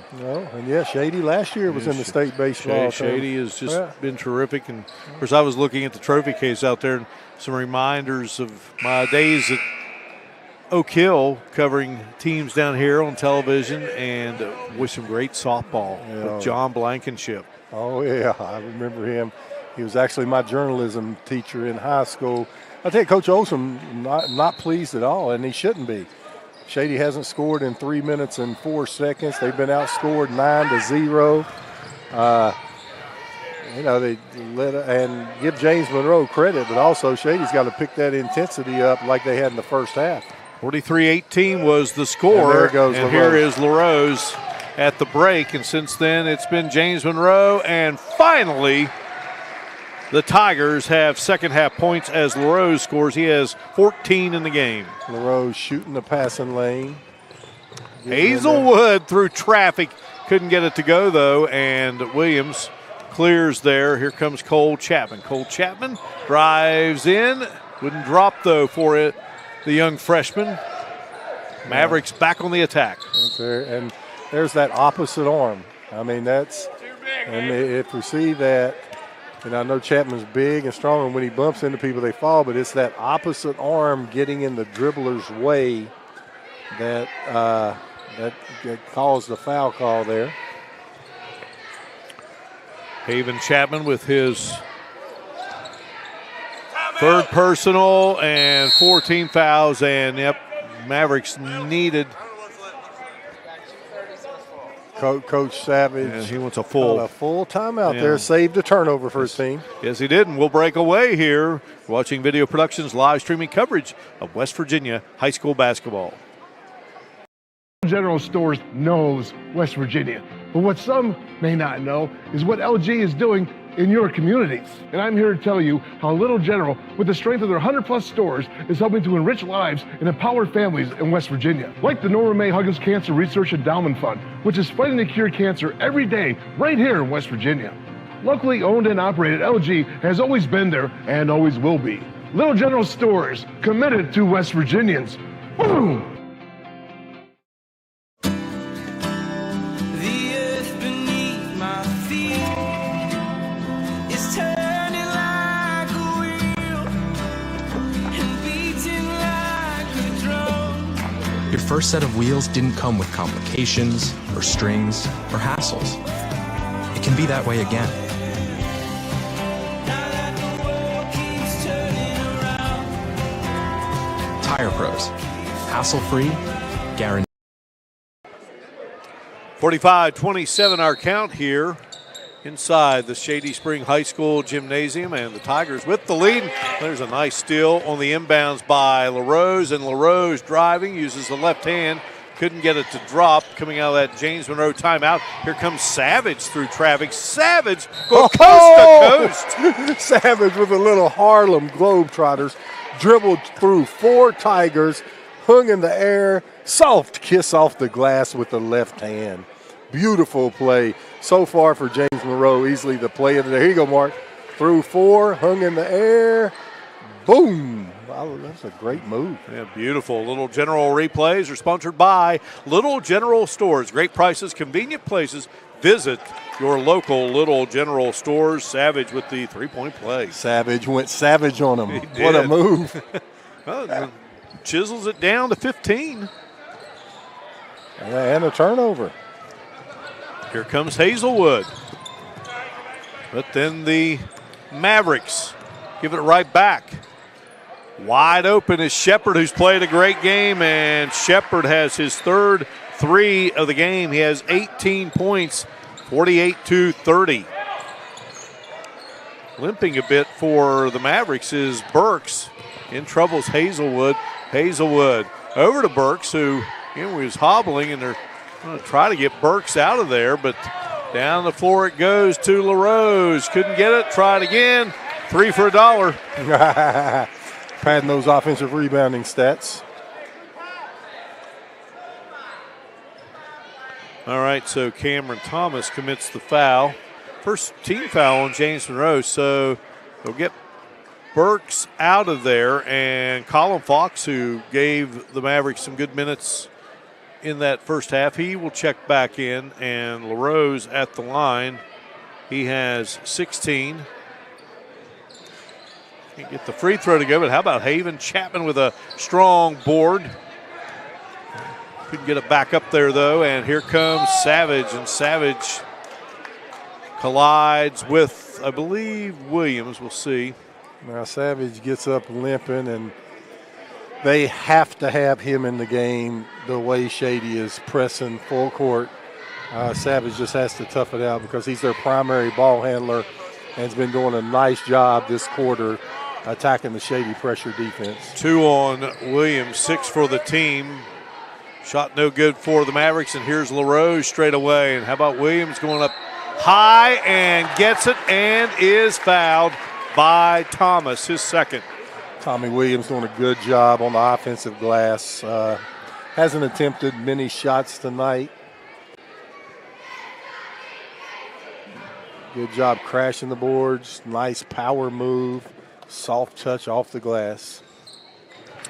Shady last year was in the state baseball. Shady has just been terrific. And, of course, I was looking at the trophy case out there and some reminders of my days at Oak Hill covering teams down here on television, and with some great softball with John Blankenship. Oh, yeah, I remember him. He was actually my journalism teacher in high school. I tell you, Coach Olson not pleased at all, and he shouldn't be. Shady hasn't scored in 3 minutes and 4 seconds. They've been outscored 9-0. They and give James Monroe credit, but also Shady's got to pick that intensity up like they had in the first half. 43-18 was the score. And there goes and LaRose. Here is LaRose at the break, and since then it's been James Monroe, and finally the Tigers have second half points as LaRose scores. He has 14 in the game. LaRose shooting the passing lane. Hazelwood through traffic. Couldn't get it to go, though, and Williams clears there. Here comes Cole Chapman. Cole Chapman drives in. Wouldn't drop, though, for it. The young freshman. Mavericks back on the attack. And there's that opposite arm. I mean, and if we see that, and I know Chapman's big and strong, and when he bumps into people, they fall, but it's that opposite arm getting in the dribbler's way that caused the foul call there. Haven Chapman with his third personal and 14 fouls, and Mavericks needed. Coach Savage. He wants a full timeout there. Saved a turnover for his team. Yes, he did, and we'll break away here. Watching Video Productions live streaming coverage of West Virginia high school basketball. General Stores knows West Virginia, but what some may not know is what LG is doing in your communities. And I'm here to tell you how Little General, with the strength of their 100+ stores, is helping to enrich lives and empower families in West Virginia. Like the Norma May Huggins Cancer Research Endowment Fund, which is fighting to cure cancer every day right here in West Virginia. Locally owned and operated, LG has always been there and always will be. Little General Stores, committed to West Virginians. Boom! Your first set of wheels didn't come with complications, or strings, or hassles. It can be that way again. Tire Pros. Hassle-free, guaranteed. 45-27 our count here inside the Shady Spring High School gymnasium, and the Tigers with the lead. There's a nice steal on the inbounds by LaRose, and LaRose driving, uses the left hand, couldn't get it to drop. Coming out of that James Monroe timeout, here comes Savage through traffic. Savage goes coast to coast. Savage with a little Harlem Globetrotters, dribbled through 4 Tigers, hung in the air, soft kiss off the glass with the left hand. Beautiful play so far for James Monroe. Easily the play of the day. Here you go, Mark. Through 4, hung in the air. Boom. Wow, that's a great move. Yeah, beautiful. Little General replays are sponsored by Little General Stores. Great prices, convenient places. Visit your local Little General Stores. Savage with the 3-point play. Savage went savage on him. What a move. Well, chisels it down to 15. And a turnover. Here comes Hazelwood. But then the Mavericks give it right back. Wide open is Shepard, who's played a great game, and Shepard has his third 3 of the game. He has 18 points, 48-30. Limping a bit for the Mavericks is Burks. In trouble is Hazelwood. Hazelwood over to Burks, who was hobbling, and they're going to try to get Burks out of there, but down the floor it goes to LaRose. Couldn't get it. Tried again. 3 for $1. Padding those offensive rebounding stats. All right, so Cameron Thomas commits the foul. First team foul on James Monroe, so they'll get Burks out of there, and Colin Fox, who gave the Mavericks some good minutes in that first half, he will check back in, and LaRose at the line. He has 16. Can't get the free throw to go, but how about Haven Chapman with a strong board? Couldn't get it back up there, though, and here comes Savage, and Savage collides with, I believe, Williams. We'll see. Now Savage gets up limping, and they have to have him in the game the way Shady is pressing full court. Savage just has to tough it out because he's their primary ball handler and has been doing a nice job this quarter attacking the Shady pressure defense. 2 on Williams, 6 for the team. Shot no good for the Mavericks, and here's LaRose straight away. And how about Williams going up high and gets it and is fouled by Thomas, his second. Tommy Williams doing a good job on the offensive glass. Hasn't attempted many shots tonight. Good job crashing the boards. Nice power move. Soft touch off the glass.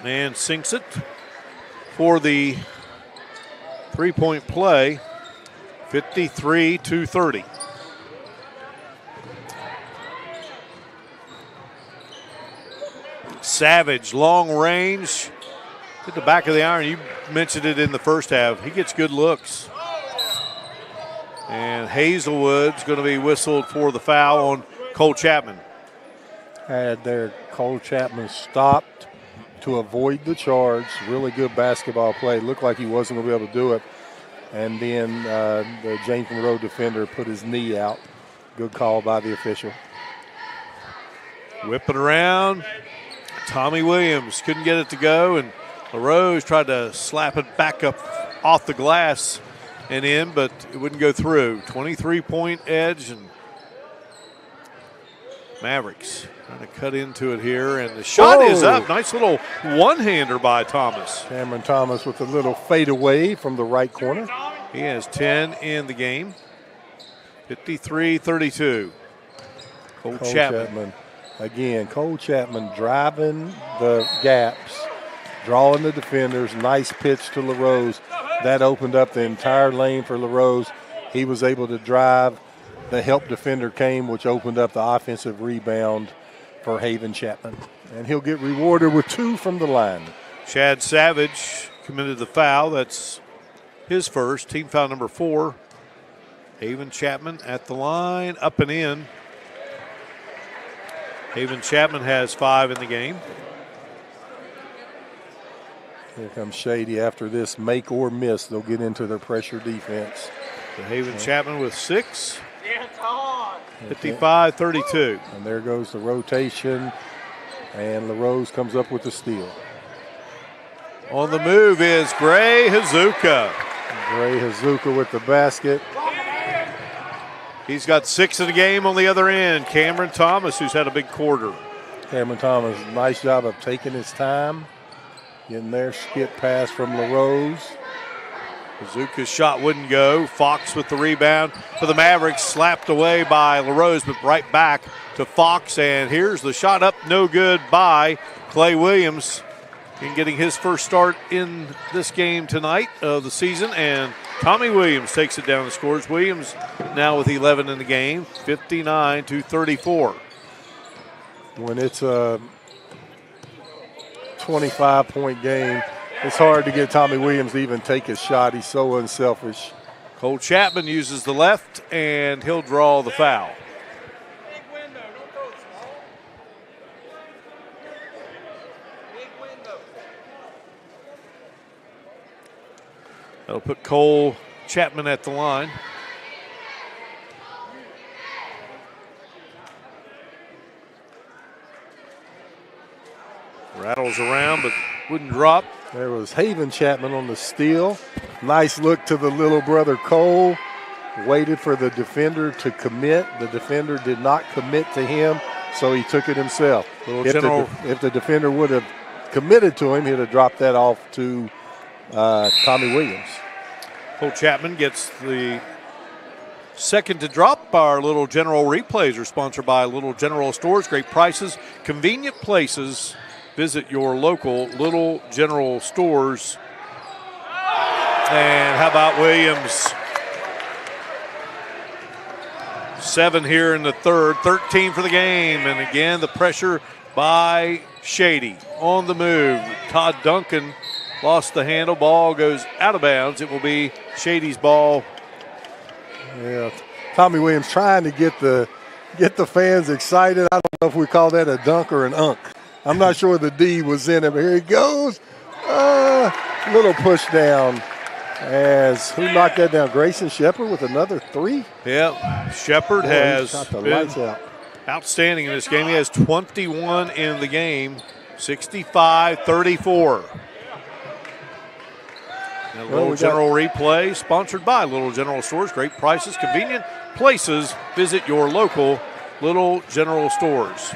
And sinks it for the 3-point play, 53-30. Savage, long range, hit the back of the iron. You mentioned it in the first half. He gets good looks. And Hazelwood's going to be whistled for the foul on Cole Chapman. Had there Cole Chapman stopped to avoid the charge. Really good basketball play. Looked like he wasn't going to be able to do it. And then the James Monroe defender put his knee out. Good call by the official. Whip it around. Tommy Williams couldn't get it to go, and LaRose tried to slap it back up off the glass and in, but it wouldn't go through. 23-point edge, and Mavericks trying to cut into it here, and the shot is up. Nice little one-hander by Thomas. Cameron Thomas with a little fadeaway from the right corner. He has 10 in the game. 53-32. Cole Chapman. Again, Cole Chapman driving the gaps, drawing the defenders. Nice pitch to LaRose. That opened up the entire lane for LaRose. He was able to drive. The help defender came, which opened up the offensive rebound for Haven Chapman. And he'll get rewarded with 2 from the line. Chad Savage committed the foul. That's his first. Team foul number 4. Haven Chapman at the line, up and in. Haven Chapman has 5 in the game. Here comes Shady after this make or miss. They'll get into their pressure defense. So Haven Chapman with 6. 55-32. And there goes the rotation, and LaRose comes up with the steal. On the move is Gray Hazuka. Gray Hazuka with the basket. He's got 6 in the game on the other end. Cameron Thomas, who's had a big quarter. Cameron Thomas, nice job of taking his time. Getting there, skip pass from LaRose. Hazuka's shot wouldn't go. Fox with the rebound for the Mavericks, slapped away by LaRose, but right back to Fox. And here's the shot up, no good by Clay Williams. In getting his first start in this game tonight of the season, and Tommy Williams takes it down and scores. Williams now with 11 in the game, 59-34. When it's a 25-point game, it's hard to get Tommy Williams to even take his shot. He's so unselfish. Cole Chapman uses the left, and he'll draw the foul. That'll put Cole Chapman at the line. Rattles around, but wouldn't drop. There was Haven Chapman on the steal. Nice look to the little brother Cole. Waited for the defender to commit. The defender did not commit to him, so he took it himself. If the defender would have committed to him, he'd have dropped that off to Tommy Williams. Cole Chapman gets the second to drop. Our Little General replays are sponsored by Little General Stores. Great prices, convenient places. Visit your local Little General Stores. And how about Williams? 7 here in the third, 13 for the game. And again, the pressure by Shady. On the move, Todd Duncan lost the handle. Ball goes out of bounds. It will be Shady's ball. Yeah, Tommy Williams trying to get the fans excited. I don't know if we call that a dunk or an unk. I'm not sure the D was in it, but here he goes. Little push down. As who knocked that down? Grayson Shepard with another 3. Yeah, Shepard has been out. Outstanding in this game. He has 21 in the game, 65-34. A Little General replay sponsored by Little General Stores. Great prices, convenient places. Visit your local Little General Stores.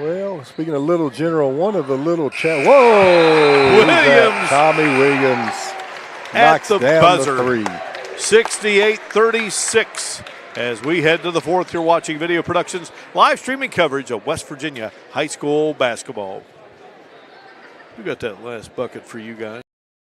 Well, speaking of Little General, one of the little whoa! Williams. Tommy Williams At the down buzzer. The 3. 68-36. As we head to the fourth, you're watching Video Productions live streaming coverage of West Virginia high school basketball. We got that last bucket for you guys.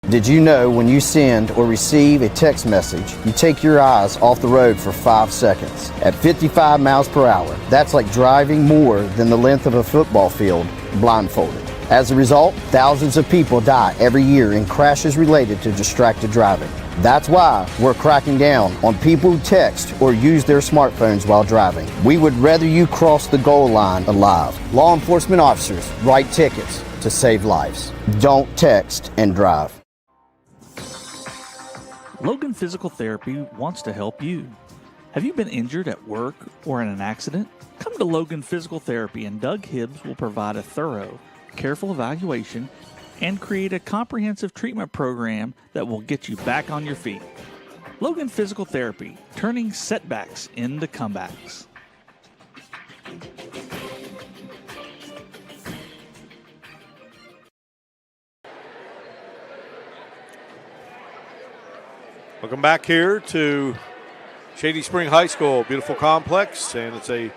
Did you know when you send or receive a text message, you take your eyes off the road for 5 seconds? At 55 miles per hour, that's like driving more than the length of a football field blindfolded. As a result, thousands of people die every year in crashes related to distracted driving. That's why we're cracking down on people who text or use their smartphones while driving. We would rather you cross the goal line alive. Law enforcement officers write tickets to save lives. Don't text and drive. Logan Physical Therapy wants to help you. Have you been injured at work or in an accident? Come to Logan Physical Therapy and Doug Hibbs will provide a thorough, careful evaluation and create a comprehensive treatment program that will get you back on your feet. Logan Physical Therapy, turning setbacks into comebacks. Welcome back here to Shady Spring High School, beautiful complex, and it's a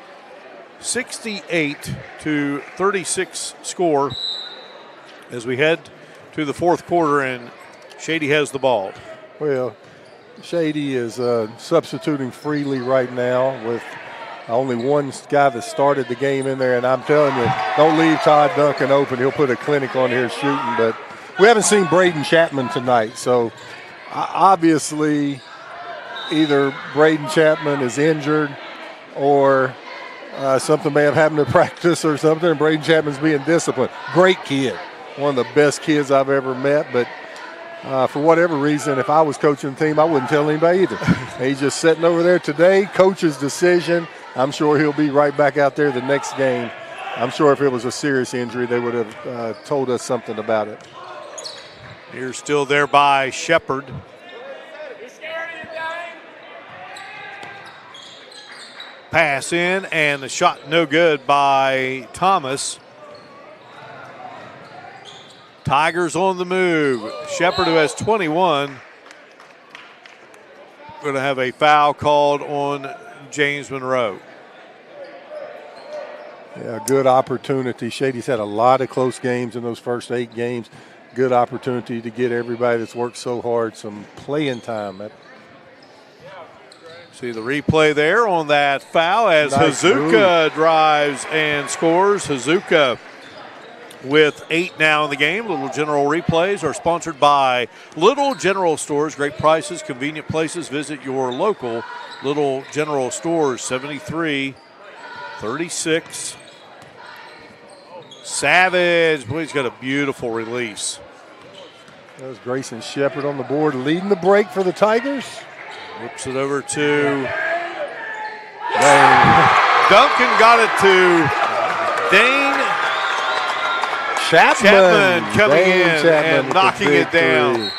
68-36 score as we head to the fourth quarter, and Shady has the ball. Well, Shady is substituting freely right now with only one guy that started the game in there, and I'm telling you, don't leave Todd Duncan open. He'll put a clinic on here shooting, but we haven't seen Braden Chapman tonight, so obviously either Braden Chapman is injured or something may have happened to practice or something, and Braden Chapman's being disciplined. Great kid. One of the best kids I've ever met, but For whatever reason, if I was coaching the team, I wouldn't tell anybody either. He's just sitting over there today, coach's decision. I'm sure he'll be right back out there the next game. I'm sure if it was a serious injury, they would have told us something about it. You're still there by Shepard. Pass in, and the shot no good by Thomas. Tigers on the move. Shepard, who has 21, going to have a foul called on James Monroe. Yeah, good opportunity. Shady's had a lot of close games in those first 8 games. Good opportunity to get everybody that's worked so hard some playing time. See the replay there on that foul as Nice Hazuka move. drives and scores. Hazuka with 8 now in the game. Little General replays are sponsored by Little General Stores. Great prices, convenient places. Visit your local Little General Stores. 73-36. Savage, boy, he's got a beautiful release. That was Grayson Shepard on the board, leading the break for the Tigers. Whips it over to Duncan, got it to Dane Chapman coming in and knocking it down.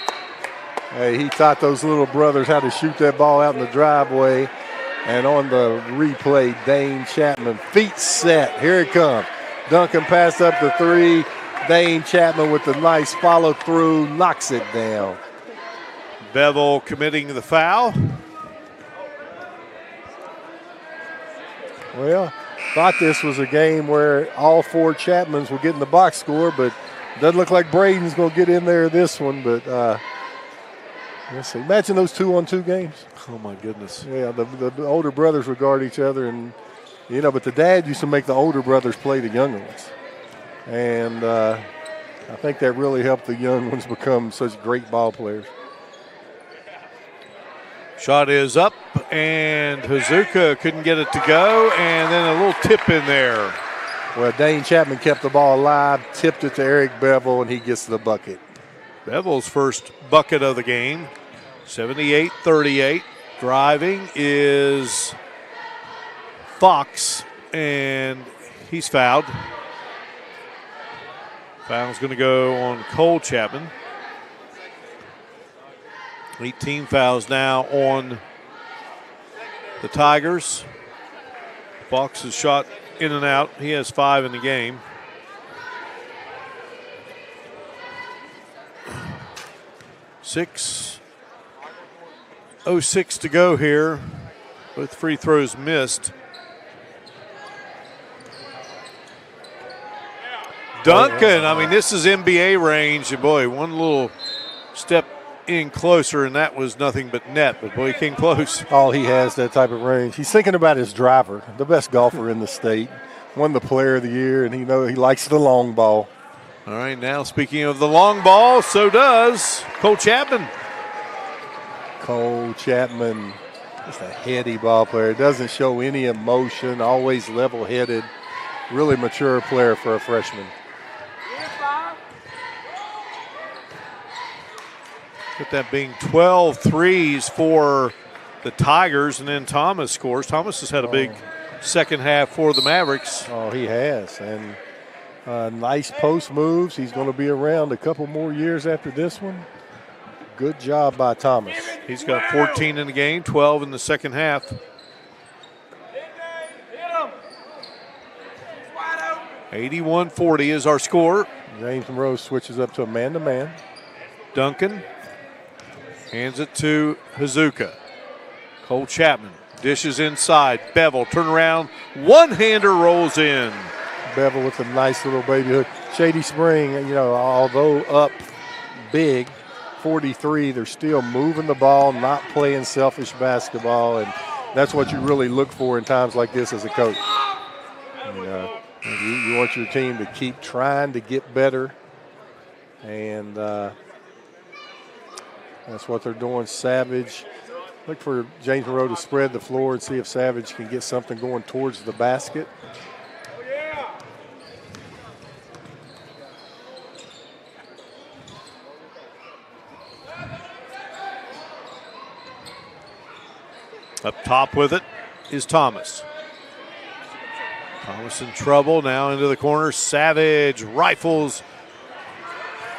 Hey, he taught those little brothers how to shoot that ball out in the driveway. And on the replay, Dane Chapman, feet set. Here it comes. Duncan passed up the 3. Dane Chapman with the nice follow through, knocks it down. Bevel committing the foul. Well, thought this was a game where all 4 Chapmans were getting the box score, but doesn't look like Braden's going to get in there this one. But let's see. Imagine those 2-on-2 games. Oh, my goodness. Yeah, the older brothers would guard each other. And, but the dad used to make the older brothers play the younger ones. And I think that really helped the young ones become such great ball players. Shot is up, and Hazuka couldn't get it to go, and then a little tip in there. Well, Dane Chapman kept the ball alive, tipped it to Eric Bevel, and he gets the bucket. Bevel's first bucket of the game, 78-38. Driving is Fox, and he's fouled. Foul's going to go on Cole Chapman. 18 fouls now on the Tigers. Fox has shot in and out. He has 5 in the game. .06 to go here. Both free throws missed. Duncan, I mean, this is NBA range. And boy, one little step in closer, and that was nothing but net. But boy, he came close. Oh, he has that type of range. He's thinking about his driver, the best golfer in the state. Won the Player of the Year, and he likes the long ball. All right, now speaking of the long ball, so does Cole Chapman. Cole Chapman, just a heady ball player. Doesn't show any emotion, always level-headed. Really mature player for a freshman. With that being 12 threes for the Tigers, and then Thomas scores. Thomas has had a big second half for the Mavericks. Oh, he has. And nice post moves. He's going to be around a couple more years after this one. Good job by Thomas. He's got 14 in the game, 12 in the second half. 81-40 is our score. James Monroe switches up to a man-to-man. Duncan hands it to Hazuka. Cole Chapman dishes inside. Bevel, turn around. One-hander rolls in. Bevel with a nice little baby hook. Shady Spring, although up big, 43, they're still moving the ball, not playing selfish basketball, and that's what you really look for in times like this as a coach. You want your team to keep trying to get better, and that's what they're doing. Savage, look for James Monroe to spread the floor and see if Savage can get something going towards the basket. Up top with it is Thomas. Thomas in trouble, now into the corner. Savage rifles,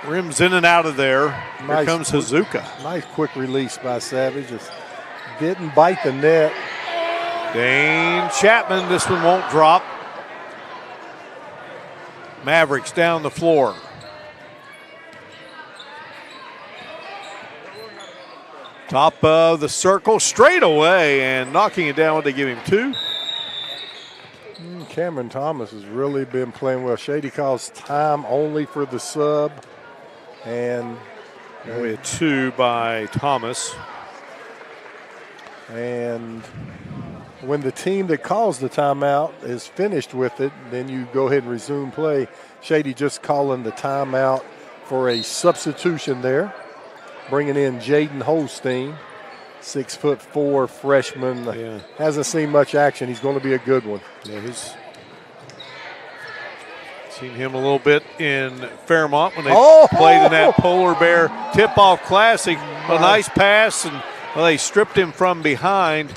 rims in and out of there. Here comes Hazuka. Nice quick release by Savage. Just didn't bite the net. Dane Chapman, this one won't drop. Mavericks down the floor. Top of the circle, straight away, and knocking it down. What they give him, 2? Cameron Thomas has really been playing well. Shady calls time only for the sub. And we had 2 by Thomas. And when the team that calls the timeout is finished with it, then you go ahead and resume play. Shady just calling the timeout for a substitution there. Bringing in Jaden Holstein, 6'4" freshman. Yeah. Hasn't seen much action. He's going to be a good one. Yeah, he's seen him a little bit in Fairmont when they played in that Polar Bear Tip-Off Classic. A nice pass, and they stripped him from behind.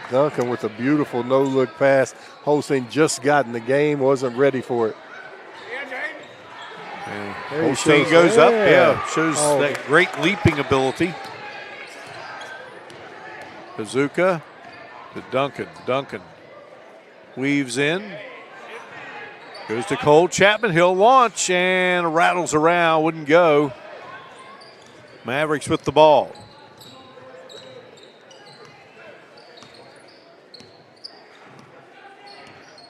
Duncan with a beautiful no-look pass. Holstein just got in the game, wasn't ready for it. Holstein goes up, shows that great leaping ability. Hazuka to Duncan. Duncan weaves in. Goes to Cole Chapman. He'll launch and rattles around. Wouldn't go. Mavericks with the ball.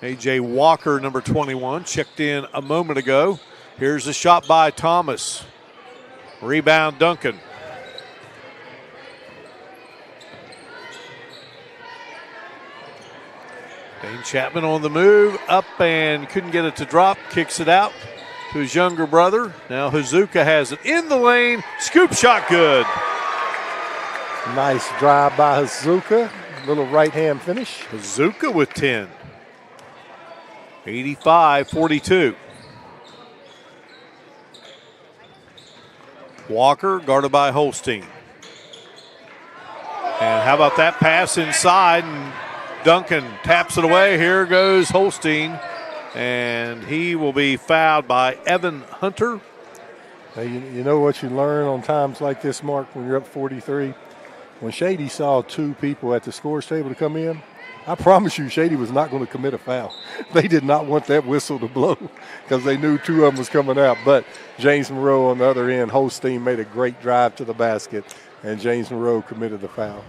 A.J. Walker, number 21, checked in a moment ago. Here's the shot by Thomas. Rebound, Duncan. Dane Chapman on the move, up and couldn't get it to drop. Kicks it out to his younger brother. Now Hazuka has it in the lane. Scoop shot good. Nice drive by Hazuka. Little right-hand finish. Hazuka with 10. 85-42. Walker guarded by Holstein. And how about that pass inside? And Duncan taps it away. Here goes Holstein. And he will be fouled by Evan Hunter. Now, you know what you learn on times like this, Mark, when you're up 43? When Shady saw 2 people at the scores table to come in, I promise you Shady was not going to commit a foul. They did not want that whistle to blow because they knew 2 of them was coming out. But James Monroe on the other end, Holstein made a great drive to the basket, and James Monroe committed the foul.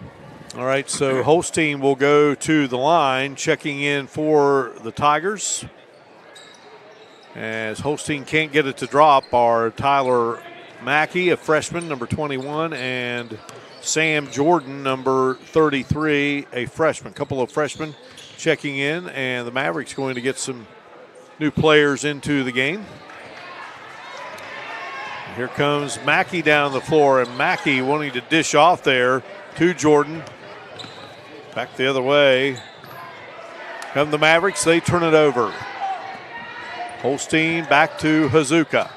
All right, so Holstein will go to the line, checking in for the Tigers. As Holstein can't get it to drop, are Tyler Mackey, a freshman, number 21, and Sam Jordan, number 33, a freshman. Couple of freshmen checking in, and the Mavericks going to get some new players into the game. Here comes Mackey down the floor, and Mackey wanting to dish off there to Jordan. Back the other way. Come the Mavericks, they turn it over. Holstein back to Hazuka.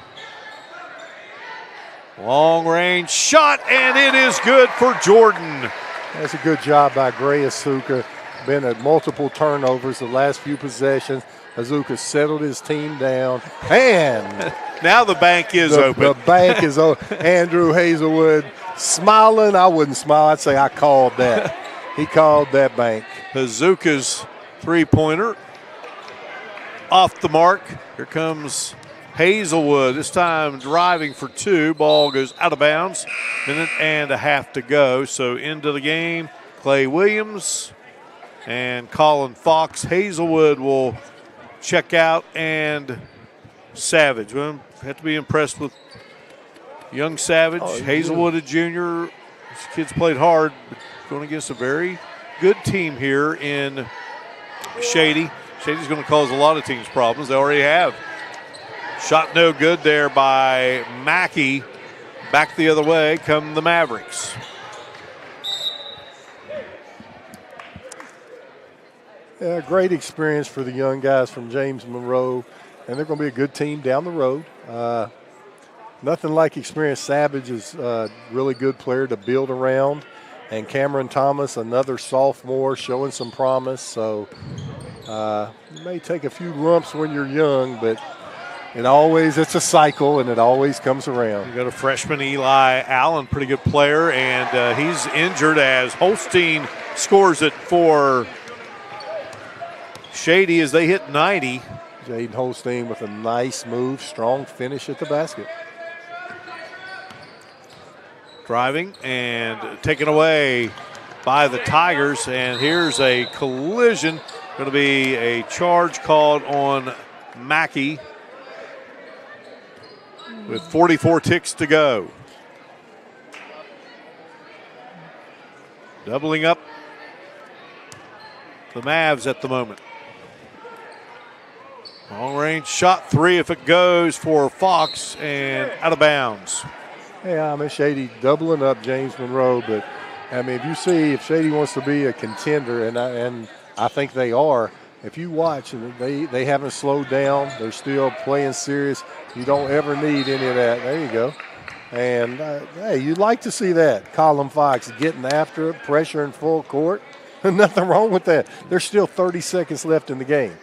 Long range shot, and it is good for Jordan. That's a good job by Gray Hazuka. Been at multiple turnovers the last few possessions. Hazuka settled his team down, and now the bank is open. The bank is open. Andrew Hazelwood smiling. I wouldn't smile. I'd say I called that. He called that bank. Hazuka's three-pointer off the mark. Here comes Hazelwood, this time driving for 2. Ball goes out of bounds. Minute and a half to go. So into the game, Clay Williams and Colin Fox. Hazelwood will check out, and Savage. Well, have to be impressed with young Savage. Hazelwood, a junior. These kids played hard, but going against a very good team here in Shady. Shady's going to cause a lot of teams problems. They already have. Shot no good there by Mackey. Back the other way come the Mavericks. Yeah, great experience for the young guys from James Monroe, and they're going to be a good team down the road. Nothing like experience. Savage is a really good player to build around, And Cameron Thomas, another sophomore, showing some promise. So you may take a few lumps when you're young, but it's a cycle, and it always comes around. You got a freshman, Eli Allen, pretty good player, and he's injured as Holstein scores it for Shady as they hit 90. Jaden Holstein with a nice move, strong finish at the basket. Driving and taken away by the Tigers, and here's a collision. Going to be a charge called on Mackey with 44 ticks to go. Doubling up the Mavs at the moment. Long range shot three if it goes for Fox and out of bounds. Yeah, I mean, Shady doubling up James Monroe, but I mean, if Shady wants to be a contender, and I think they are, if you watch, they haven't slowed down. They're still playing serious. You don't ever need any of that. There you go. And, hey, you'd like to see that. Colin Fox getting after it, pressure in full court. Nothing wrong with that. There's still 30 seconds left in the game.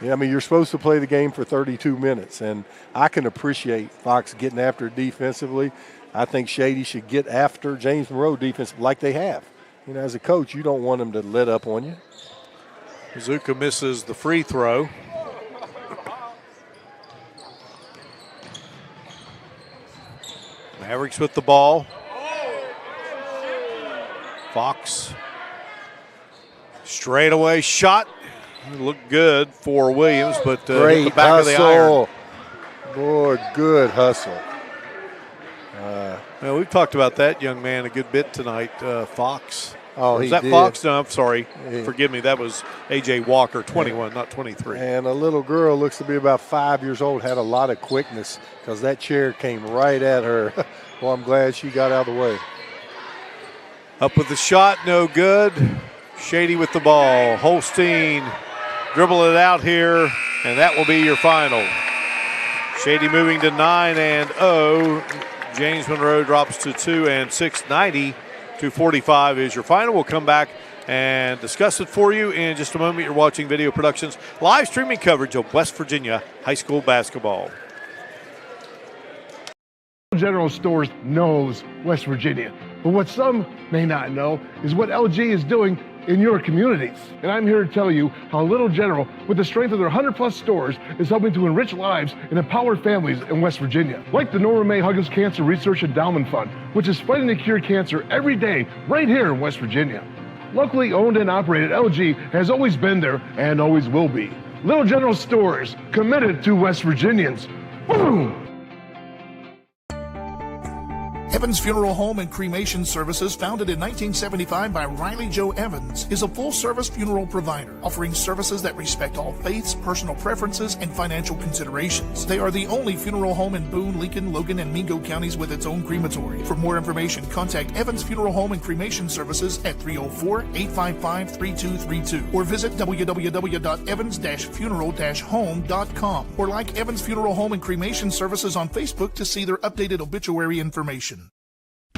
Yeah, I mean, you're supposed to play the game for 32 minutes, and I can appreciate Fox getting after it defensively. I think Shady should get after James Monroe defensively like they have. You know, as a coach, you don't want them to let up on you. Zuka misses the free throw. Mavericks with the ball. Fox. Straightaway shot. It looked good for Williams, but hit the back of the iron. Boy, good hustle. Well, we've talked about that young man a good bit tonight, Fox. Oh, was that did. Fox? No, I'm sorry. Forgive me. That was A.J. Walker, 21, not 23. And a little girl, looks to be about 5 years old, had a lot of quickness because that chair came right at her. Well, I'm glad she got out of the way. Up with the shot, no good. Shady with the ball. Holstein dribble it out here, and that will be your final. Shady moving to 9-0. James Monroe drops to 2-6. 90-45 is your final. We'll come back and discuss it for you in just a moment. You're watching Video Productions live streaming coverage of West Virginia high school basketball. General Stores knows West Virginia, but what some may not know is what LG is doing in your communities. And I'm here to tell you how Little General, with the strength of their 100+ stores, is helping to enrich lives and empower families in West Virginia. Like the Norma May Huggins Cancer Research Endowment Fund, which is fighting to cure cancer every day right here in West Virginia. Locally owned and operated, LG has always been there and always will be. Little General Stores, committed to West Virginians. Boom! Evans Funeral Home and Cremation Services, founded in 1975 by Riley Joe Evans, is a full-service funeral provider, offering services that respect all faiths, personal preferences, and financial considerations. They are the only funeral home in Boone, Lincoln, Logan, and Mingo counties with its own crematory. For more information, contact Evans Funeral Home and Cremation Services at 304-855-3232 or visit www.evans-funeral-home.com or like Evans Funeral Home and Cremation Services on Facebook to see their updated obituary information.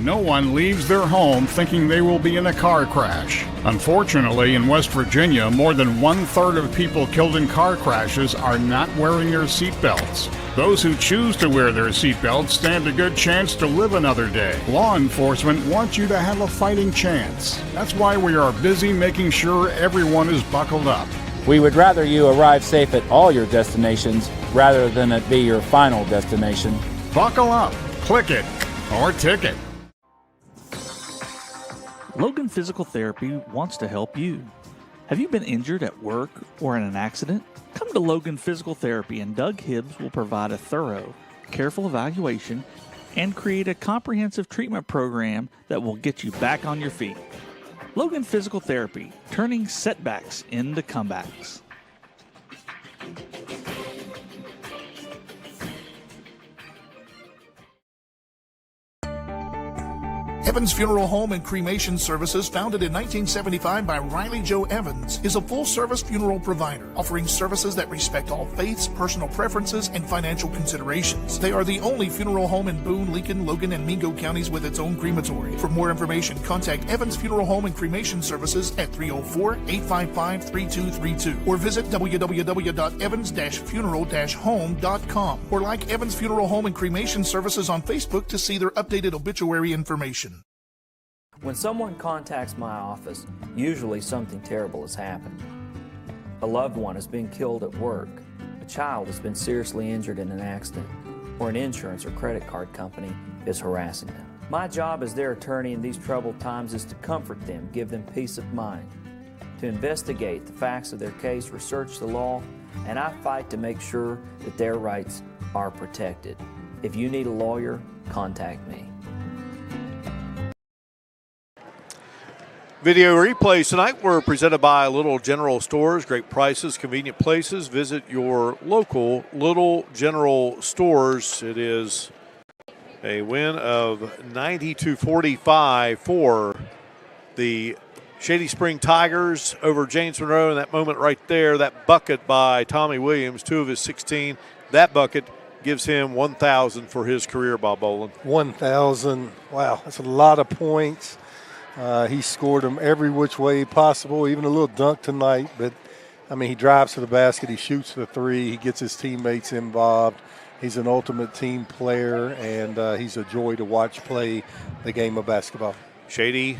No one leaves their home thinking they will be in a car crash. Unfortunately, in West Virginia, more than 1/3 of people killed in car crashes are not wearing their seatbelts. Those who choose to wear their seatbelts stand a good chance to live another day. Law enforcement wants you to have a fighting chance. That's why we are busy making sure everyone is buckled up. We would rather you arrive safe at all your destinations rather than it be your final destination. Buckle up, click it, or ticket. Logan Physical Therapy wants to help you. Have you been injured at work or in an accident? Come to Logan Physical Therapy and Doug Hibbs will provide a thorough, careful evaluation and create a comprehensive treatment program that will get you back on your feet. Logan Physical Therapy, turning setbacks into comebacks. Evans Funeral Home and Cremation Services, founded in 1975 by Riley Joe Evans, is a full-service funeral provider, offering services that respect all faiths, personal preferences, and financial considerations. They are the only funeral home in Boone, Lincoln, Logan, and Mingo counties with its own crematory. For more information, contact Evans Funeral Home and Cremation Services at 304-855-3232 or visit www.evans-funeral-home.com or like Evans Funeral Home and Cremation Services on Facebook to see their updated obituary information. When someone contacts my office, usually something terrible has happened. A loved one has been killed at work, a child has been seriously injured in an accident, or an insurance or credit card company is harassing them. My job as their attorney in these troubled times is to comfort them, give them peace of mind, to investigate the facts of their case, research the law, and I fight to make sure that their rights are protected. If you need a lawyer, contact me. Video replays tonight were presented by Little General Stores. Great prices, convenient places. Visit your local Little General Stores. It is a win of 90-45 for the Shady Spring Tigers over James Monroe. And that moment right there, that bucket by Tommy Williams, 2 of his 16. That bucket gives him 1,000 for his career, Bob Boland. 1,000. Wow, that's a lot of points. He scored them every which way possible, even a little dunk tonight. But, I mean, he drives to the basket, he shoots the three, he gets his teammates involved. He's an ultimate team player, and he's a joy to watch play the game of basketball. Shady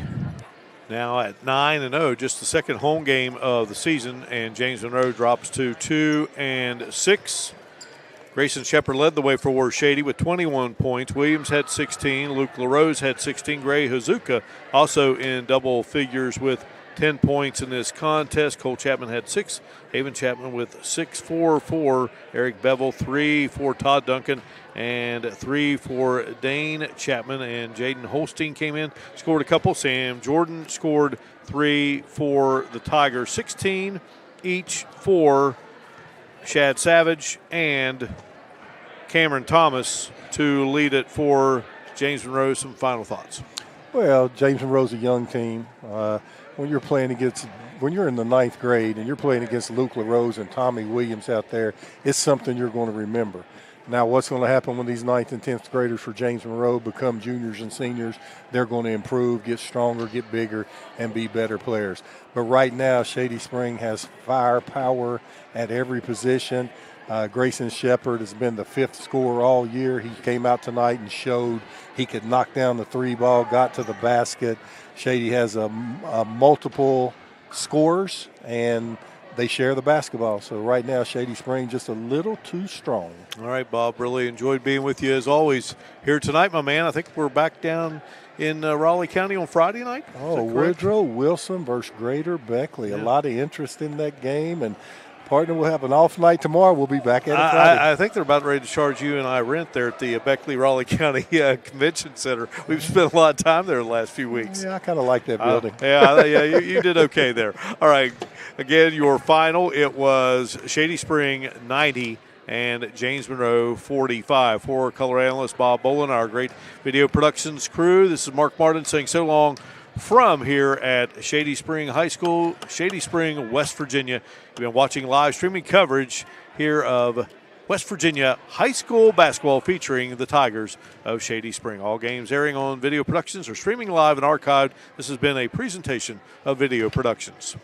now at 9-0, just the second home game of the season, and James Monroe drops to 2-6. Grayson Shepard led the way for Shady with 21 points. Williams had 16. Luke LaRose had 16. Gray Hazuka also in double figures with 10 points in this contest. Cole Chapman had 6. Haven Chapman with 6 for Eric Bevel, 3 for Todd Duncan, and 3 for Dane Chapman. And Jaden Holstein came in, scored a couple. Sam Jordan scored 3 for the Tigers. 16 each for Shad Savage and Cameron Thomas to lead it for James Monroe. Some final thoughts. Well, James Monroe's a young team. When you're playing against, when you're in the 9th grade and you're playing against Luke LaRose and Tommy Williams out there, it's something you're going to remember. Now, what's going to happen when these 9th and 10th graders for James Monroe become juniors and seniors? They're going to improve, get stronger, get bigger, and be better players. But right now, Shady Spring has firepower at every position. Grayson Shepard has been the 5th scorer all year. He came out tonight and showed he could knock down the 3 ball, got to the basket. Shady has a multiple scores, and they share the basketball. So right now, Shady Spring just a little too strong. All right, Bob, really enjoyed being with you as always here tonight, my man. I think we're back down in Raleigh County on Friday night. Oh, Woodrow Wilson versus Greater Beckley. Yeah. A lot of interest in that game, and partner will have an off night tomorrow. We'll be back at it Friday. I think they're about ready to charge you and I rent there at the Beckley Raleigh County Convention Center. We've spent a lot of time there the last few weeks. Yeah, I kind of like that building. You did okay there. All right, again, your final, it was Shady Spring 90 and James Monroe 45. For color analyst Bob Boland, our great video productions crew, this is Mark Martin saying so long from here at Shady Spring High School, Shady Spring, West Virginia. You've been watching live streaming coverage here of West Virginia high school basketball featuring the Tigers of Shady Spring. All games airing on Video Productions or streaming live and archived. This has been a presentation of Video Productions.